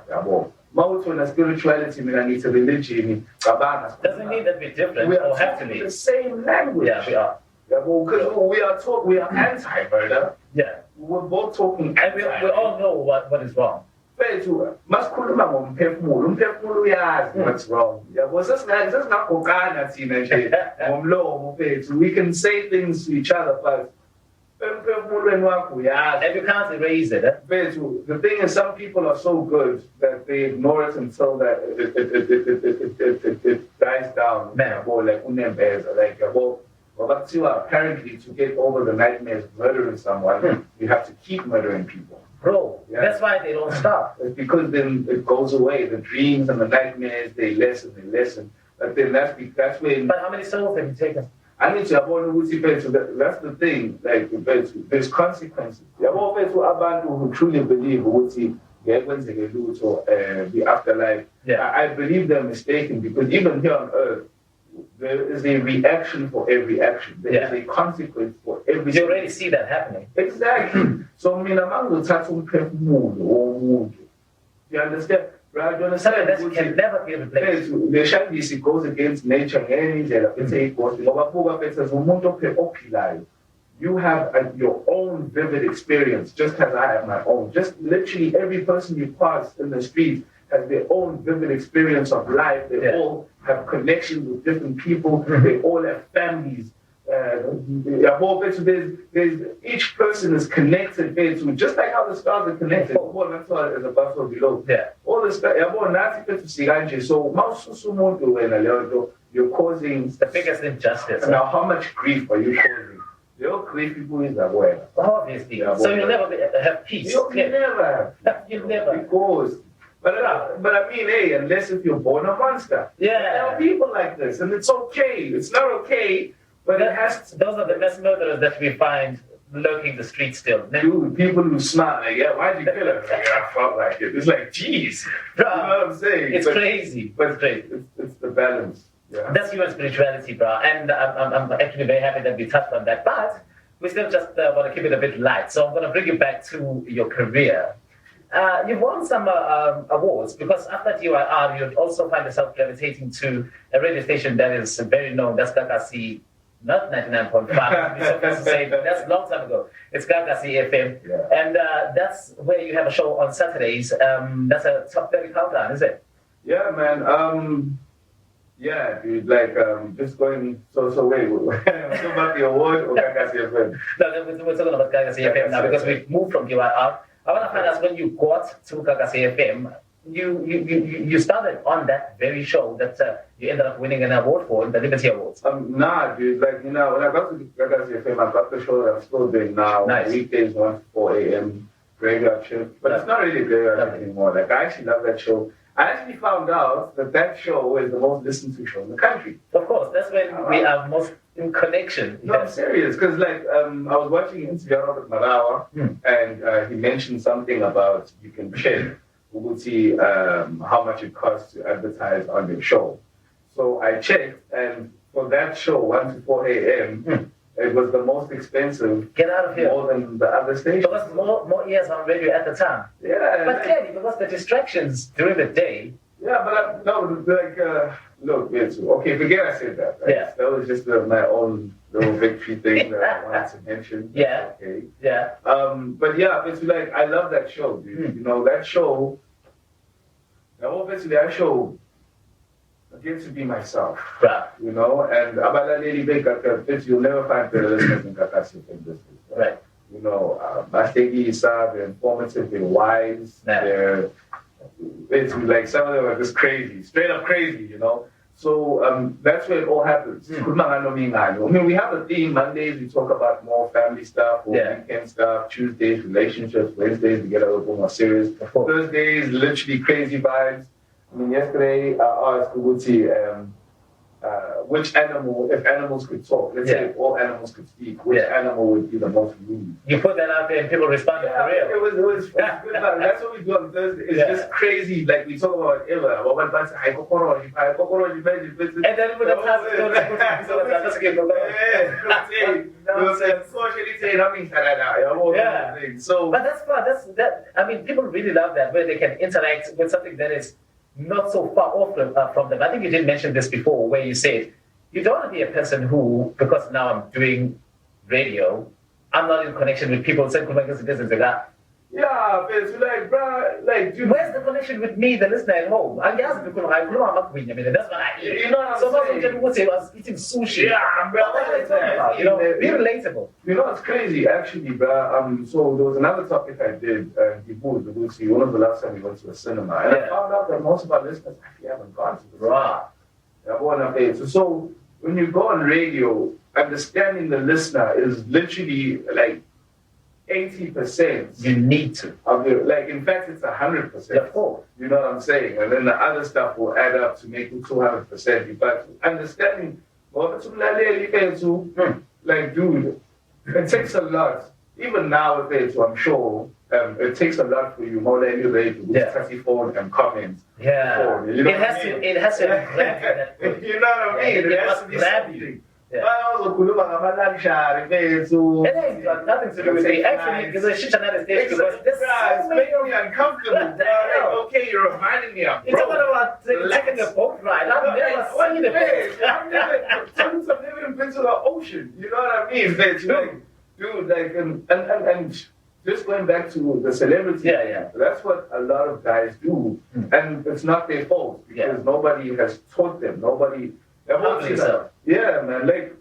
When spirituality, I need a religion. Doesn't mean that we're different or have to be. The same language. Yeah, we are. Because we are anti-murder. Yeah. We're both talking and we all know what is wrong. What's wrong? We can say things to each other, but and you can't erase it. The thing is, some people are so good that they ignore it until that it dies down. Apparently, to get over the nightmares of murdering someone, you have to keep murdering people. Bro, that's why they don't stop. It's because then it goes away. The dreams and the nightmares, they lessen. But then that's when... But how many souls have you taken? I need to that's the thing. Like, there's consequences. Who truly believe the afterlife. Yeah. I believe they're mistaken, because even here on earth, there is a reaction for every action. There is a consequence for every. You already see that happening. Exactly. So, you understand? Right? You understand? That can never be replaced. The Shandisi goes against nature. You have your own vivid experience, just as I have my own. Just literally every person you pass in the street has their own vivid experience of life. They all have connections with different people. They all have families. there's each person is connected to just like how the stars are connected. That's why there's a buffer below. Yeah. All the stuff. So you're causing the biggest injustice. Now, how much grief are you causing? You'll grief people is aware. Obviously. So you'll never have peace. You'll never have. You'll never. Because. But I mean, hey, unless if you're born a monster. Yeah. There are people like this, and it's okay. It's not okay, but it has to. Those are the best murderers that we find lurking the streets still. Dude, people who smile like, yeah, why'd you kill her? Like, I felt like it. It's like, geez. You know what I'm saying? It's crazy. But it's crazy. It's the balance. Yeah. That's human spirituality, bro. And I'm actually very happy that we touched on that. But we still just want to keep it a bit light. So I'm going to bring you back to your career. You've won some awards because after TYR, you'd also find yourself gravitating to a radio station that is very known. That's Gagasi, not 99.5. I'm supposed to say, but that's a long time ago. It's Gagasi FM. Yeah. And that's where you have a show on Saturdays. That's a top 30 countdown, is it? Yeah, man. Yeah, dude, like, just going, so wait, we're talking about the award or Gagasi FM? No, we're talking about Gagasi FM now because we've moved from TYR. I want to find out when you got to Gagasi FM, you started on that very show that you ended up winning an award for, the Liberty Awards. Nah, dude, like, when I got to Gagasi FM, I got the show that I'm still doing now. Nice. Weekdays, 1 to 4 a.m., graveyard shift. But it's not really graveyard shift anymore. Like, I actually love that show. I actually found out that show is the most listened to show in the country. Of course, that's when we are most in connection. No, I'm serious, because like I was watching an interview with Marawa, and he mentioned something about you can check Uguti, how much it costs to advertise on your show. So I checked, and for that show, 1 to 4 a.m., it was the most expensive. Get out of here. More than the other stations. Because more ears on radio at the time. Yeah. But clearly, because the distractions during the day. Yeah, but look, okay, forget I said that. Right? Yeah. That was just my own little victory thing that I wanted to mention. Yeah. Okay. Yeah. But yeah, it's like, I love that show, dude. You know, that show, obviously that show, I get to be myself. Right. You know, and you'll never find the listeners in Kakasi in this. Right. You know, they're informative, they're wise, they're like some of them are just crazy, straight up crazy, you know. So that's where it all happens. I mean, we have a theme. Mondays we talk about more family stuff, or weekend stuff. Tuesdays relationships. Wednesdays we get a little more serious. Thursdays literally crazy vibes. I mean, yesterday I asked Kubuti which animal, if animals could talk, let's say if all animals could speak, which animal would be the most rude? You put that out there and people responded for real. It was good. That's what we do on Thursday. It's just crazy. Like we talk about Eva, and then when that's So, but that's fun. I mean, people really love that where they can interact with something that is not so far off from them. I think you did mention this before, where you said you don't want to be a person who, because now I'm doing radio, I'm not in connection with people. Yeah, but it's like, bro, like, dude. Where's the connection with me, the listener at home? I guess because that's what I eat. You know what I'm saying? Would say I was eating sushi. Yeah, bro. You know, be relatable. You know what's crazy, actually, bro? So there was another topic I did, one of the last time we went to the cinema, and I found out that most of our listeners actually haven't gone to the cinema. So when you go on radio, understanding the listener is literally like 80%. You need to. In fact, it's 100%. Of course. You know what I'm saying? And then the other stuff will add up to make it 200%. But understanding, like, dude, it takes a lot. Even nowadays, I'm sure, it takes a lot for you more than you're able to phone and comment. Yeah. You know it has to you know what I mean? It has to grab you. Yeah. It has got nothing to do with it. Actually, there's a shit on that stage because it's making me uncomfortable. Okay, you're reminding me of. You're talking about taking a boat ride. I've never seen a boat. I've never been to the ocean. You know what I mean? Dude, like, and just going back to the celebrity, that's what a lot of guys do, and it's not their fault because nobody has taught them. Nobody. Yeah, man. Like,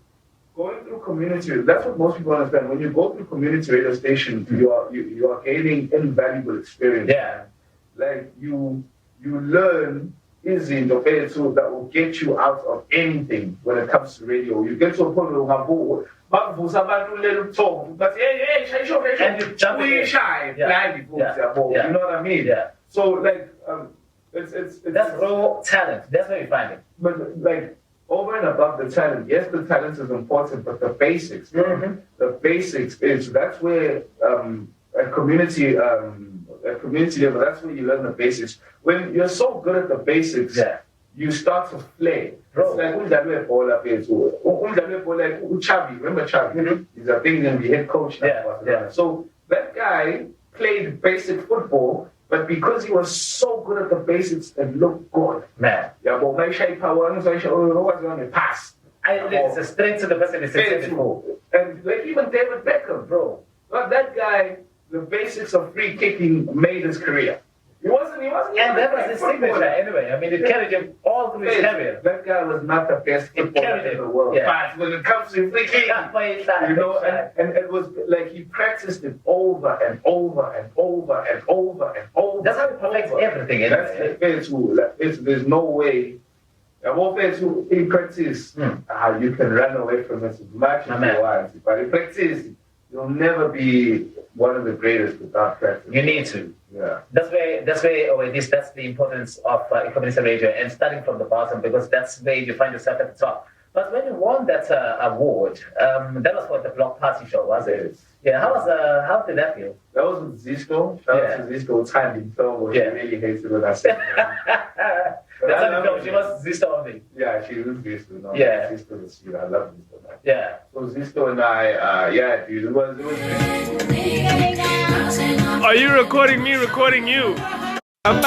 going through community, that's what most people understand. When you go through community radio station, you are gaining invaluable experience. Yeah. Like you learn izinto fethu that will get you out of anything when it comes to radio. You get to a point where bakuvusa abantu lelo buthongo but hey shayisho and you jump in. Shy blind you know what I mean? Yeah. So like it's that's raw talent. That's where you find it. But like over and above the talent, yes, the talent is important, but the basics, the basics is that's where a community level, that's where you learn the basics. When you're so good at the basics, you start to play. It's like Chavi, remember Chavi? He's a thing and the head coach now. So that guy played basic football, but because he was so good at the basics and looked good. Man. Yeah, but my shape power, was going to pass. It's a strength to the person is and like even David Beckham, bro. But that guy, the basics of free kicking made his career. He wasn't. And that was his signature anyway. I mean, it carried him all through his career. That guy was not the best footballer in the world. Yeah. But when it comes to free kicking, you know, and it was like he practiced it over and over and over and over and over. That's how he perfects everything. There's no way. In practice, you can run away from it as much as you want. But in practice, you'll never be one of the greatest without practice. You need to. Yeah. That's the importance of community radio and starting from the bottom, because that's where you find yourself at the top. But when you won that award, that was for the block party show, was it? Yeah. How did that feel? That was with Zisto. That was with Zisto timing. So she really hates it when I say that. She was Zisto only. Yeah, she was Zisto. No, yeah. Zisto is sweet. I love Zisto. Man. Yeah. So Zisto and I, dude, it was Are you recording me? Recording you? DJ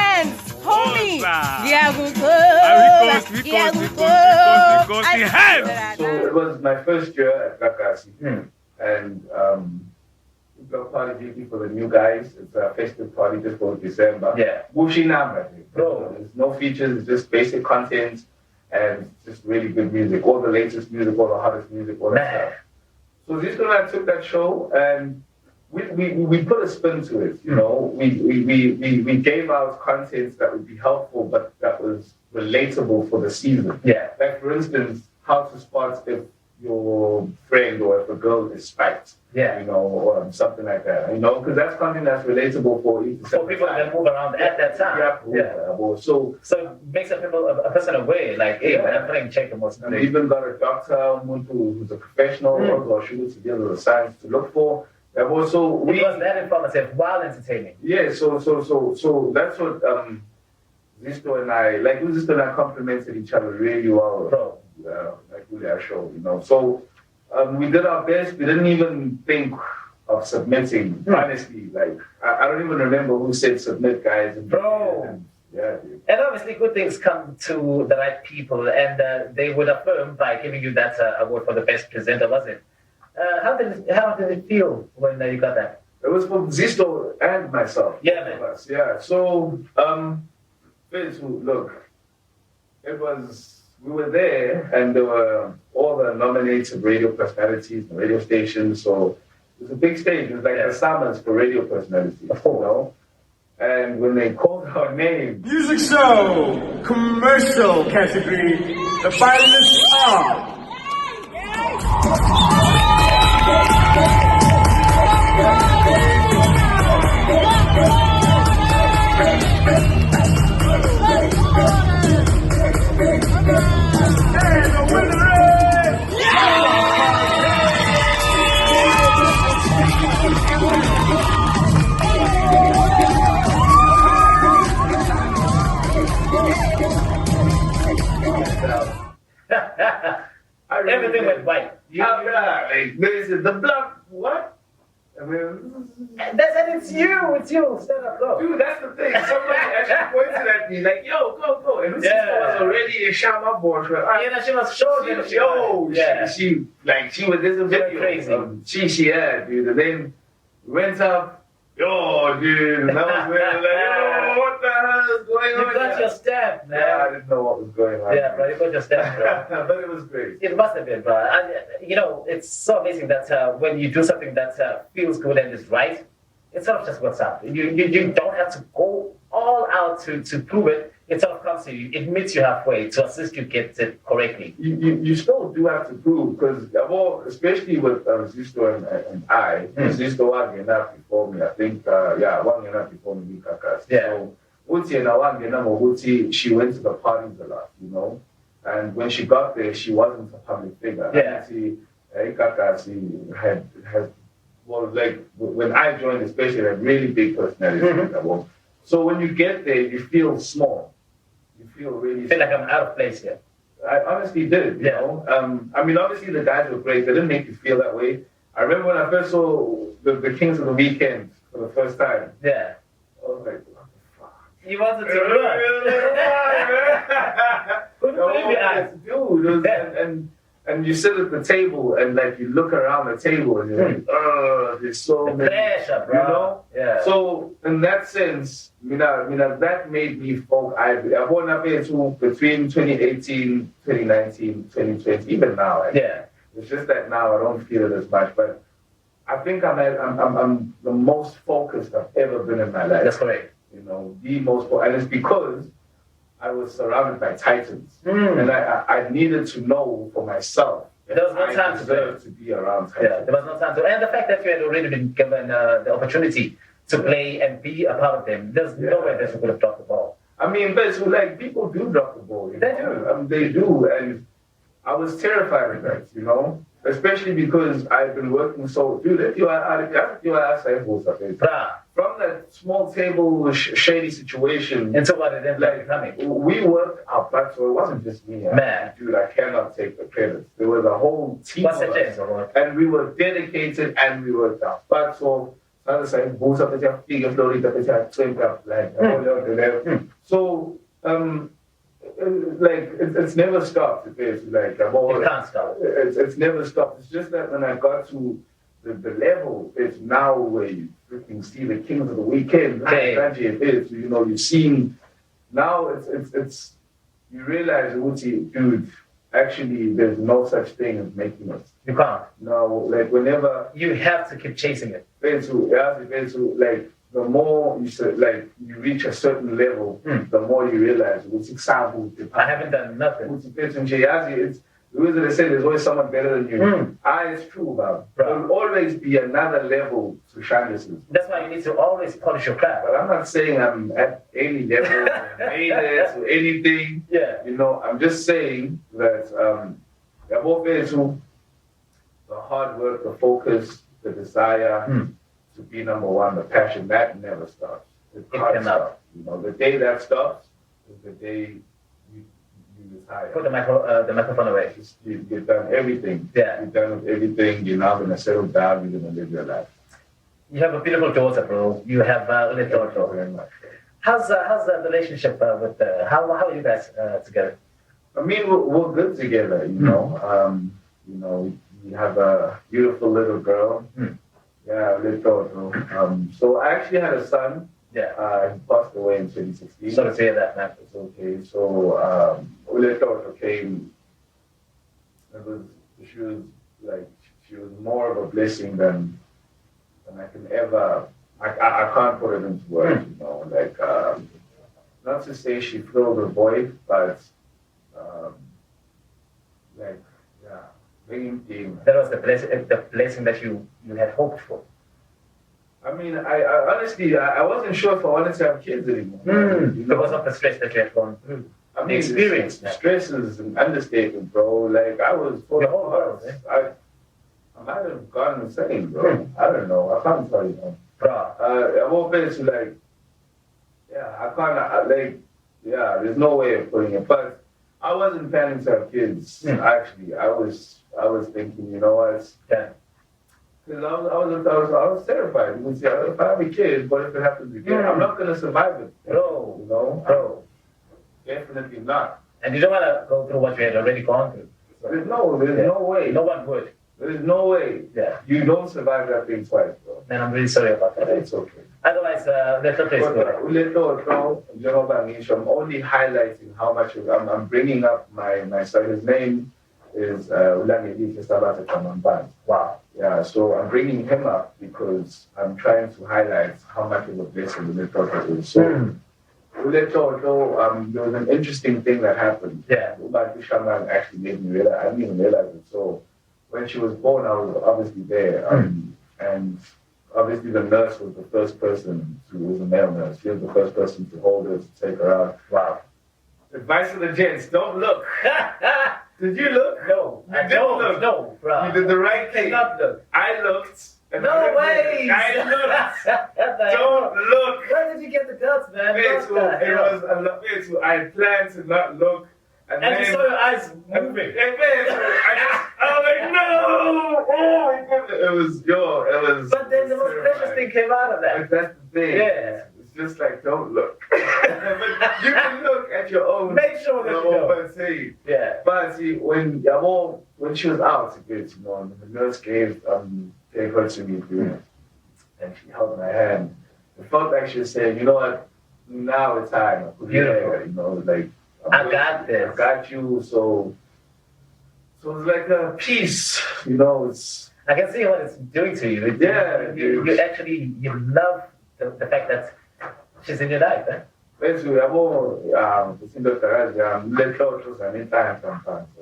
Hands, homie. Because hands. So it was my first year at Kakasi, and we got party duty for the new guys. It's a festive party just for December. Yeah. Wushi number. Bro. There's no features, it's just basic content and just really good music. All the latest music, all the hottest music, all that stuff. So Zisto and I took that show and we put a spin to it, you know. We gave out content that would be helpful, but that was relatable for the season. Yeah. Like for instance, how to spot if your friend or if a girl is spiked. Yeah. You know, or something like that. You know, because that's something that's relatable for people that move around at that time. So it makes a person aware, like, hey, man, I'm playing check the most. And we even got a doctor who's a professional, or she was to deal with the science to look for. And also, it was that informative while entertaining. Yeah, so that's what Zisto and I complimented each other really well. Bro. Like with our show, you know. So we did our best. We didn't even think of submitting. Honestly, like I don't even remember who said submit, guys. Bro. Yeah, dude. And obviously, good things come to the right people, and they would affirm by giving you that award for the best presenter, was it? How did it feel when you got that? It was for Zisto and myself. Yeah, man. Yeah. So, look, it was. We were there, and there were all the nominated radio personalities and radio stations. So it was a big stage. It was like the summers for radio personalities, you know. And when they called our name, music show, commercial category, the finalists are. Everything went white. The block, what? I mean, it's you. Stand up, go. Dude, that's the thing. Somebody actually pointed at me like, yo, go. And this was already a Shama board. She was showing she was this video. Crazy. She had, dude. And then went up, Yo, dude, that was really like, yo, what the hell is going on? You got your stamp, man. Yeah, I didn't know what was going on. Yeah, bro, you got your stamp, bro. But it was great. It must have been, bro. And, it's so amazing that when you do something that feels good and is right, it sort of just works out. You don't have to go all out to prove it. It sort of comes to you. It meets you halfway to assist you get it correctly. You still do have to prove, because especially with Zisto and I, Zisto was enough before me. I think, one enough before me, Kakas. Yeah. So, she went to the parties a lot, And when she got there, she wasn't a public figure. Yeah. Kakasi had like, when I joined, especially, a really big personality. So when you get there, you feel small. You feel really I feel like I'm out of place here. I honestly did, you know. I mean, obviously the guys were great. They didn't make you feel that way. I remember when I first saw the Kings of the Weekend for the first time. Yeah. I was like, what the fuck? You wanted to run. And you sit at the table and like you look around the table and you're like, there's so many, pressure, bro. Yeah. So in that sense, that made me folk. I've won up into between 2018, 2019, 2020, even now. Yeah. It's just that now I don't feel it as much, but I think I'm the most focused I've ever been in my life. That's correct. The most, and it's because I was surrounded by titans, and I needed to know for myself. There was no time to be around titans. Yeah, there was no time to. And the fact that you had already been given the opportunity to play and be a part of them, there's no way that you could have dropped the ball. I mean, but so, like, people do drop the ball. They do. They do, and I was terrified of that, especially because I've been working so. Dude, if you are from that small table, shady situation. And so what it ended up becoming? We worked our butts, so it wasn't just me. Man. Dude, I cannot take the credit. There was a whole team of us. And we were dedicated and we worked our butts off. So, like, it's never stopped. Like, it can't stop. It's never stopped. It's just that when I got to the level, it's now where you freaking see the Kings of the Weekend. You've seen, now it's you realize, dude, actually there's no such thing as making it. You can't. No, like whenever you have to keep chasing it. Like the more you reach a certain level, the more you realize I haven't done nothing. It's the way that they say there's always someone better than you. It's true, bro. There will always be another level to Shanda's. That's why you need to always polish your craft. But I'm not saying I'm at any level made it or anything. Yeah. I'm just saying that the hard work, the focus, the desire to be number one, the passion, that never stops. It can't stop. The day that stops is the day you retire. Put the microphone away. You've done everything. Yeah. You've done everything. You're now going to settle down. You're going to live your life. You have a beautiful daughter, bro. You have a little daughter. Very much. How's the relationship with how are you guys together? I mean, we're good together. We have a beautiful little girl. Yeah, little daughter. So I actually had a son. Yeah. He passed away in 2016. Sorry to hear that, man. It's okay. So little daughter came. She was more of a blessing than I can ever. I can't put it into words. Not to say she filled the void, but that was the blessing that you had hoped for. I mean, I honestly wasn't sure if I wanted to have kids anymore. Because of the stress that you had gone through. I mean, the experience. Stress is an understatement, bro. Like, I was full of heart. I might have gone insane, bro. I don't know. I can't tell you. I won't finish there's no way of putting it. But I wasn't planning to have kids. Actually, I was thinking, you know what? Yeah. Because I was terrified. If I have a kid, what if it happens again? I'm not going to survive it. Bro. Bro. Definitely not. And you don't want to go through what you had already gone through. So, there's no way. No one would. There's no way. Yeah. You don't survive that thing twice, bro. Man, I'm really sorry about that. It's okay. Otherwise, the filter is good. I'm only highlighting how much I'm bringing up my son. His name is Njinga Mpanza. Wow. Yeah, so I'm bringing him up because I'm trying to highlight how much of a blessing the Uleto is. So, there was an interesting thing that happened. Yeah. Shaman actually made me realize, I didn't even realize it. So, when she was born, I was obviously there. And obviously the nurse was the first person, who was a male nurse. She was the first person to hold her, to take her out. Wow. Advice to the gents, don't look. Did you look? No. You didn't look. No, bro. You did the right thing. Not look. I looked. And No way! I looked. Don't look. Where did you get the guts, man? I planned to not look. And you saw your eyes moving. I was like, no! Oh my goodness. It was. But then the most precious thing came out of that. But that's the thing. Yeah. It's just like, don't look. But you can look at your own. Make sure that you know. Yeah. But see, when she was out, the nurse gave her to me, and she held my hand. It felt like she was saying, you know what, now it's time. Beautiful. Like, I got this. I got you, so it's like a peace, it's... I can see what it's doing to you. You love the fact that she's in your life, eh? Basically,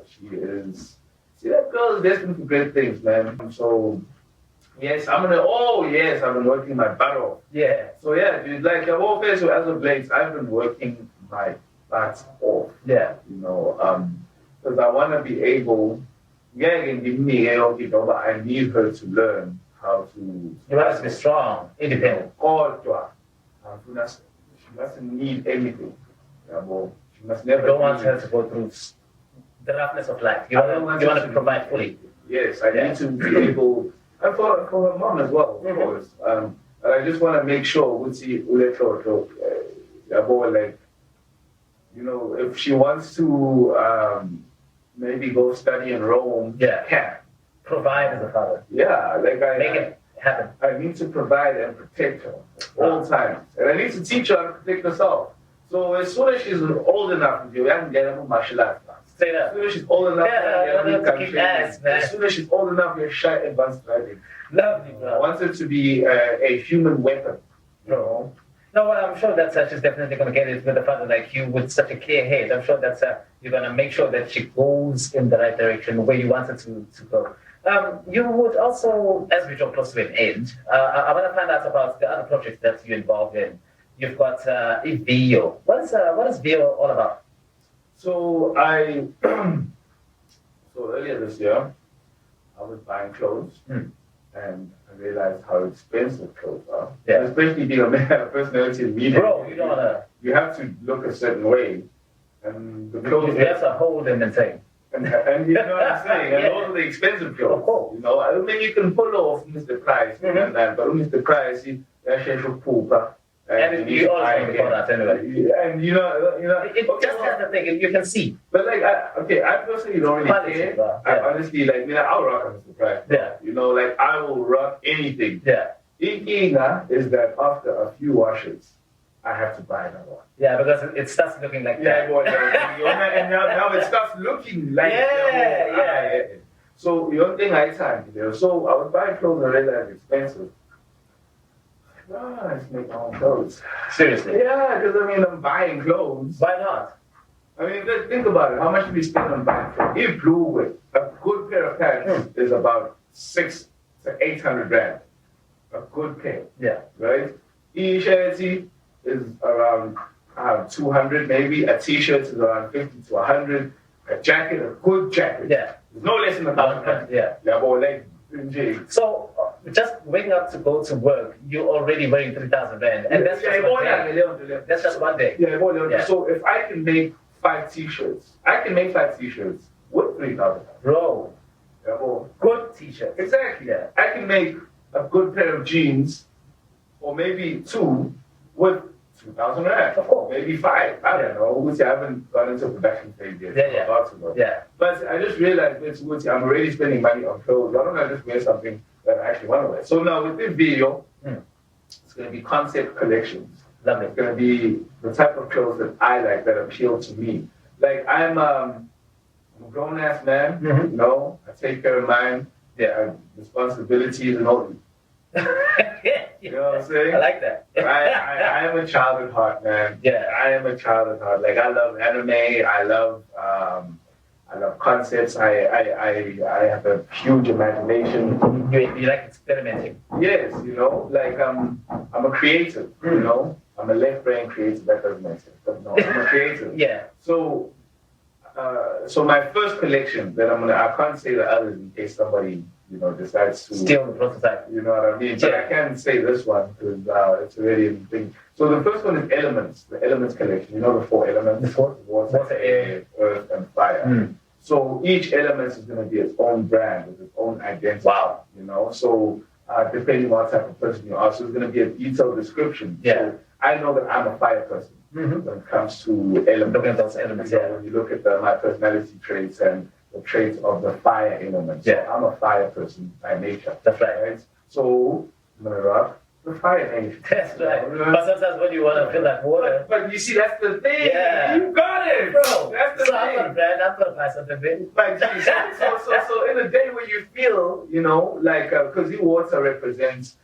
she is... See, that girl is destined for great things, man. So, yes, I've been working my butt off. Yeah. So, yeah, dude, like, as of late, I've been working my butt off. Yeah. Because I want to be able... I need her to learn how to... You want to be strong, independent. She mustn't need anything. She must You never... don't want her to go through the roughness of life. You want to provide fully. Yes, I need to be able... And for her mom as well, of course. But I just want to make sure, if she wants to maybe go study in Rome, can. Provide as a father. Yeah, make it happen. I need to provide and protect her all times. And I need to teach her how to protect herself. So as soon as she's old enough, martial arts. Say that. As soon as she's old enough, as soon as she's old enough, you're shy advanced driving. Lovely, bro. I want her to be a human weapon. No, I'm sure that she's definitely going to get it with a father like you with such a clear head. I'm sure that you're going to make sure that she goes in the right direction where you want her to go. You would also, as we draw close to an end, I want to find out about the other projects that you're involved in. You've got VIO. What is VIO all about? So earlier this year, I was buying clothes. And I realized how expensive clothes are. Yeah. Especially being a personality in media. Bro, you don't wanna... You have to look a certain way. And the clothes... You have to hold them and say. And you know what I'm saying? And those are the expensive clothes. Of course. I mean, you can pull off Mr. Price and that, but Mr. Price, that's your poop. And you always want to call that anyway. And it just has the thing, you can see. But I personally don't really care. I honestly, I'll rock a Mr. Price. Yeah. I will rock anything. Yeah. Njinga is that after a few washes, I have to buy another one. Yeah, because it starts looking like that. And now it starts looking like that. Yeah. So the only thing I time, so I was buying clothes and realized it's expensive. I just make my own clothes. Seriously? Yeah, because I'm buying clothes. Why not? Let's think about it. How much do we spend on buying clothes? If blue with a good pair of pants is about 600 to 800 rand. A good pair. Yeah. Right? T-shirt is around 200 maybe. A t-shirt is around 50 to 100. A jacket, a good jacket. Yeah. There's no less than 1,000. Yeah. So just waking up to go to work, you're already wearing 3,000 rand. And that's just one day. That's just one day. Yeah. So if I can make 5 t-shirts, with 3,000. Bro. Good t-shirts. Exactly. Yeah. I can make a good pair of jeans, or maybe 2 with 2,000 rand. Of course. Maybe 5. I don't know. Which I haven't gone into production phase yet. Yeah. But I just realized I'm already spending money on clothes. Why don't I just wear something that I actually want to wear? So now with this video, It's going to be concept collections. Lovely. It's going to be the type of clothes that I like, that appeal to me. Like, I'm a grown-ass man, you know, I take care of mine, responsibilities and all. You know what I'm saying? I like that. I am a child at heart, man. Yeah. I am a child at heart. Like, I love anime, I love concepts, I have a huge imagination. You like experimenting? Yes, you know, like I'm a creative, you know. I'm a left brain creative, that doesn't make sense, but no, I'm a creative. Yeah. So my first collection that I can't say the others in case somebody, you know, decides to steal the prototype. You know what I mean? But I can say this one because it's a really thing. So the first one is Elements, the Elements collection. You know the 4 elements? The 4? Water, air, earth, and fire. So each element is going to be its own brand, with its own identity. Wow. You know, so depending on what type of person you are, so it's going to be a detailed description. Yeah. So I know that I'm a fire person when it comes to elements. Look at those elements, So when you look at my personality traits and the traits of the fire element. So I'm a fire person by nature. That's right. So I'm going to rock the fire energy. That's right. But sometimes when you want to feel that water. But you see, that's the thing. Yeah. You got it. Bro, That's the so thing. I'm not brand, I'm going to buy something big. Like, so in a day where you feel, you know, like, because water represents,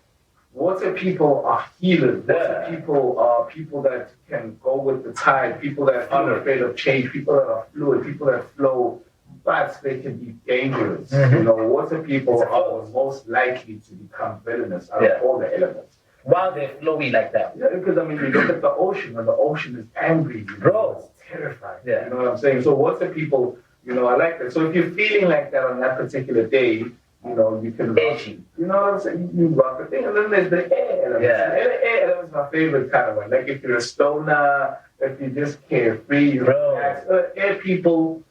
water people are healers. Water people are people that can go with the tide, people that aren't afraid of change, people that are fluid, people that flow, but they can be dangerous. You know, water people are most likely to become villainous out of all the elements. While they're flowy like that. Yeah, because I mean, you look at the ocean, and the ocean is angry, bro. It's terrifying. Yeah. You know what I'm saying? So water people, you know, I like that. So if you're feeling like that on that particular day, you know, you can edgy. You know what I'm saying? You rock the thing, and then there's the air element. Yeah. The air element is my favorite kind of one. Like if you're a stoner, if you're just carefree, you relax. Air people,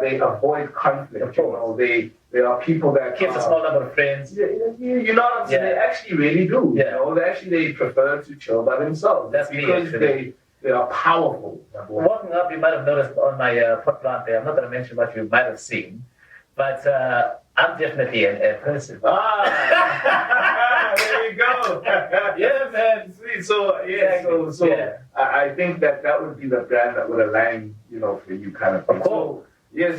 they avoid conflict. You know, they are people that keeps a small number of friends. You know what I'm saying? They actually really do. Yeah. You know, they prefer to chill by themselves. That's because they are powerful. Walking up, you might have noticed on my pot plant there. I'm not going to mention what you might have seen, but I'm definitely an air person. There you go. Yeah, man. Sweet. So I think that would be the brand that would align, you know, for you kind of thing. Cool.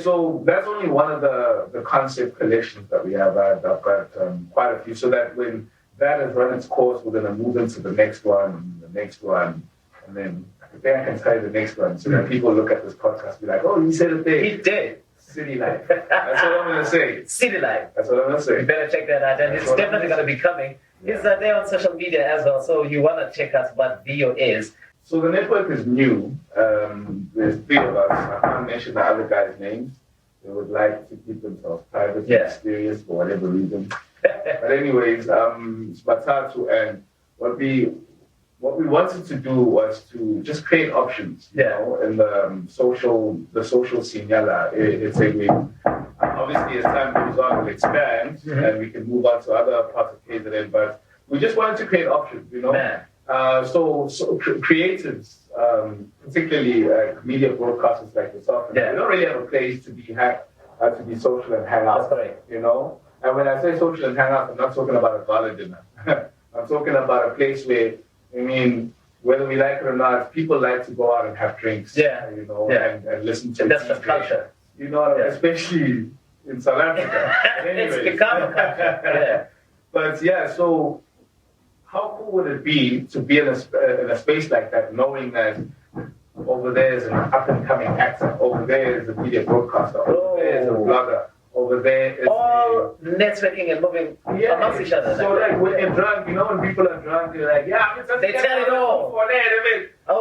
So that's only one of the concept collections that we have. I've got quite a few, so that when that has run its course, we're going to move into the next one, and then I think I can tell you the next one, so that people look at this podcast and be like, oh, he said it there. He did. City Life. That's what I'm going to say. City Life. That's what I'm going to say. You better check that out, and it's definitely going to be coming. It's there on social media as well, so you want to check out what Dio is. So the network is new. There's 3 of us. I can't mention the other guys' names. They would like to keep themselves private and mysterious for whatever reason. But anyways, it's Matatu, and what we wanted to do was to just create options, you know, in the social scene. It's obviously as time goes on, we'll expand and we can move on to other parts of KZN, but we just wanted to create options, you know. So creatives, particularly media broadcasters like yourself, we don't really have a place to be social and hang out. That's right. You know. And when I say social and hang out, I'm not talking about a gala dinner. I'm talking about a place where, I mean, whether we like it or not, people like to go out and have drinks. You know, and listen to. That's the culture. You know, especially in South Africa. It's become a culture. But so. How cool would it be to be in a space like that, knowing that over there is an up-and-coming actor, over there is a media broadcaster, over there is a blogger, over there is all networking and moving amongst each other. So like when you're drunk, you know, when people are drunk, they're like, they tell it all. At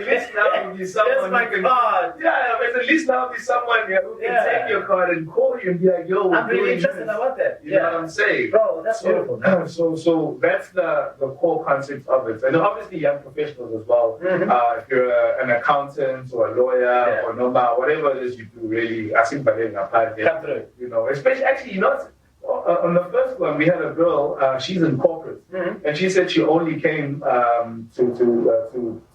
least now will be someone. Here's my card. But at least now will be someone who can take your card and call you and be like, yo, I'm really interested. I want that. You know what I'm saying? Bro, that's beautiful. So that's the core concept of it. And obviously young professionals as well. If you're an accountant or a lawyer or no matter whatever it is you do, really, I think by then apply there. Come through. You know, especially actually, you know, on the first one, we had a girl, she's in corporate, And she said she only came to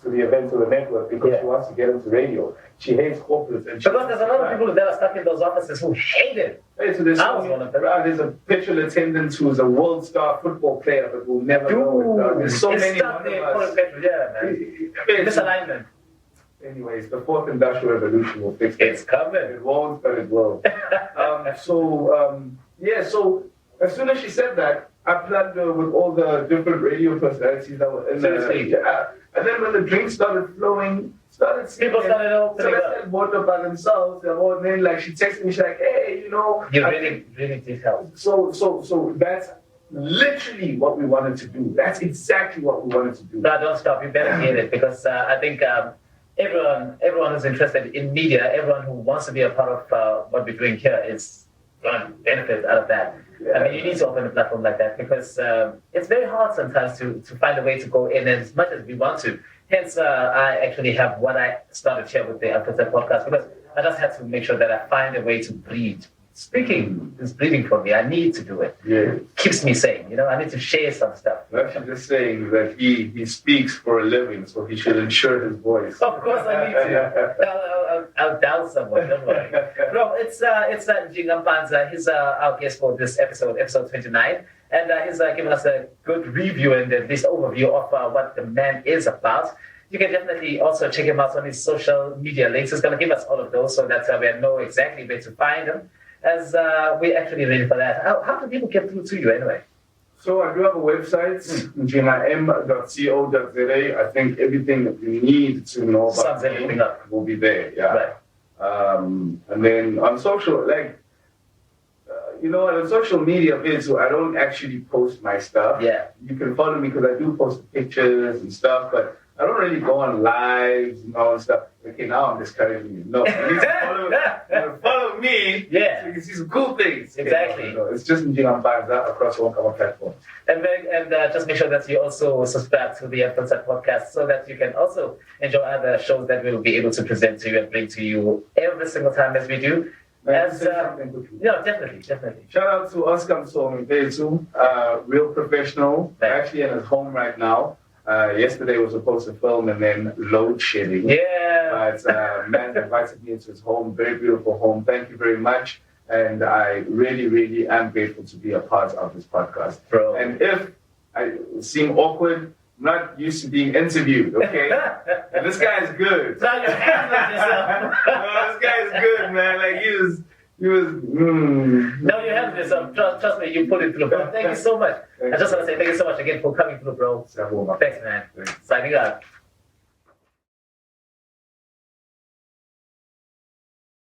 the event of the network because she wants to get into radio. She hates corporates. And because there's a lot of people that are stuck in those offices who hate it. Hey, so there's a petrol attendant who's a world star football player but will never know it. There's so many stuck there for the petrol, man. Misalignment. Anyways, the fourth industrial revolution will fix it. It's coming. It won't, but it will. So as soon as she said that, I planned with all the different radio personalities that were in there. And then when the drinks started flowing, people started opening up. Started water by themselves. And then like she texted me, she's like, hey, You really did help. So that's literally what we wanted to do. That's exactly what we wanted to do. No, don't stop. You better get it because I think everyone who's interested in media, everyone who wants to be a part of what we're doing here is going to benefit out of that. Yeah. I mean, you need to open a platform like that because it's very hard sometimes to find a way to go in as much as we want to. Hence, I actually have what I started here with the Untitled Podcast because I just had to make sure that I find a way to breathe. Speaking is breathing for me. I need to do it. Yeah. Keeps me sane. I need to share some stuff. I'm actually just saying that he speaks for a living, so he should ensure his voice. Of course I need to. I'll down someone, don't worry. No, it's Njinga Mpanza. He's our guest for this episode 29. And he's given us a good review and at least overview of what the man is about. You can definitely also check him out on his social media links. He's going to give us all of those so that we know exactly where to find him. As we're actually ready for that. How do people get through to you anyway? So I do have a website, njingam.co.za. I think everything that you need to know about me will be there. Yeah. Right. And then on social, on social media bits, so I don't actually post my stuff. Yeah. You can follow me because I do post pictures and stuff, but I don't really go on lives and all that stuff. Okay, now I'm discouraging you. No, you need to follow me. Yeah. So you can see some cool things. Exactly. It's just Njinga Mpanza across all common platforms. And just make sure that you also subscribe to the Untitled Podcast so that you can also enjoy other shows that we'll be able to present to you and bring to you every single time as we do. Definitely. Shout out to Oscar Msomi, Itheku, real professional. Actually in his home right now. Yesterday was supposed to film and then load shedding. Yeah. But man invited me into his home, very beautiful home. Thank you very much. And I really, really am grateful to be a part of this podcast. Bro. And if I seem awkward, I'm not used to being interviewed, okay? And this guy is good. Now your hands on yourself. No, this guy is good, man. Like he was. No, you have this. Trust me, you put it through, bro. Thank you so much. I just want to say thank you so much again for coming through, bro. Thanks, man. Signing out.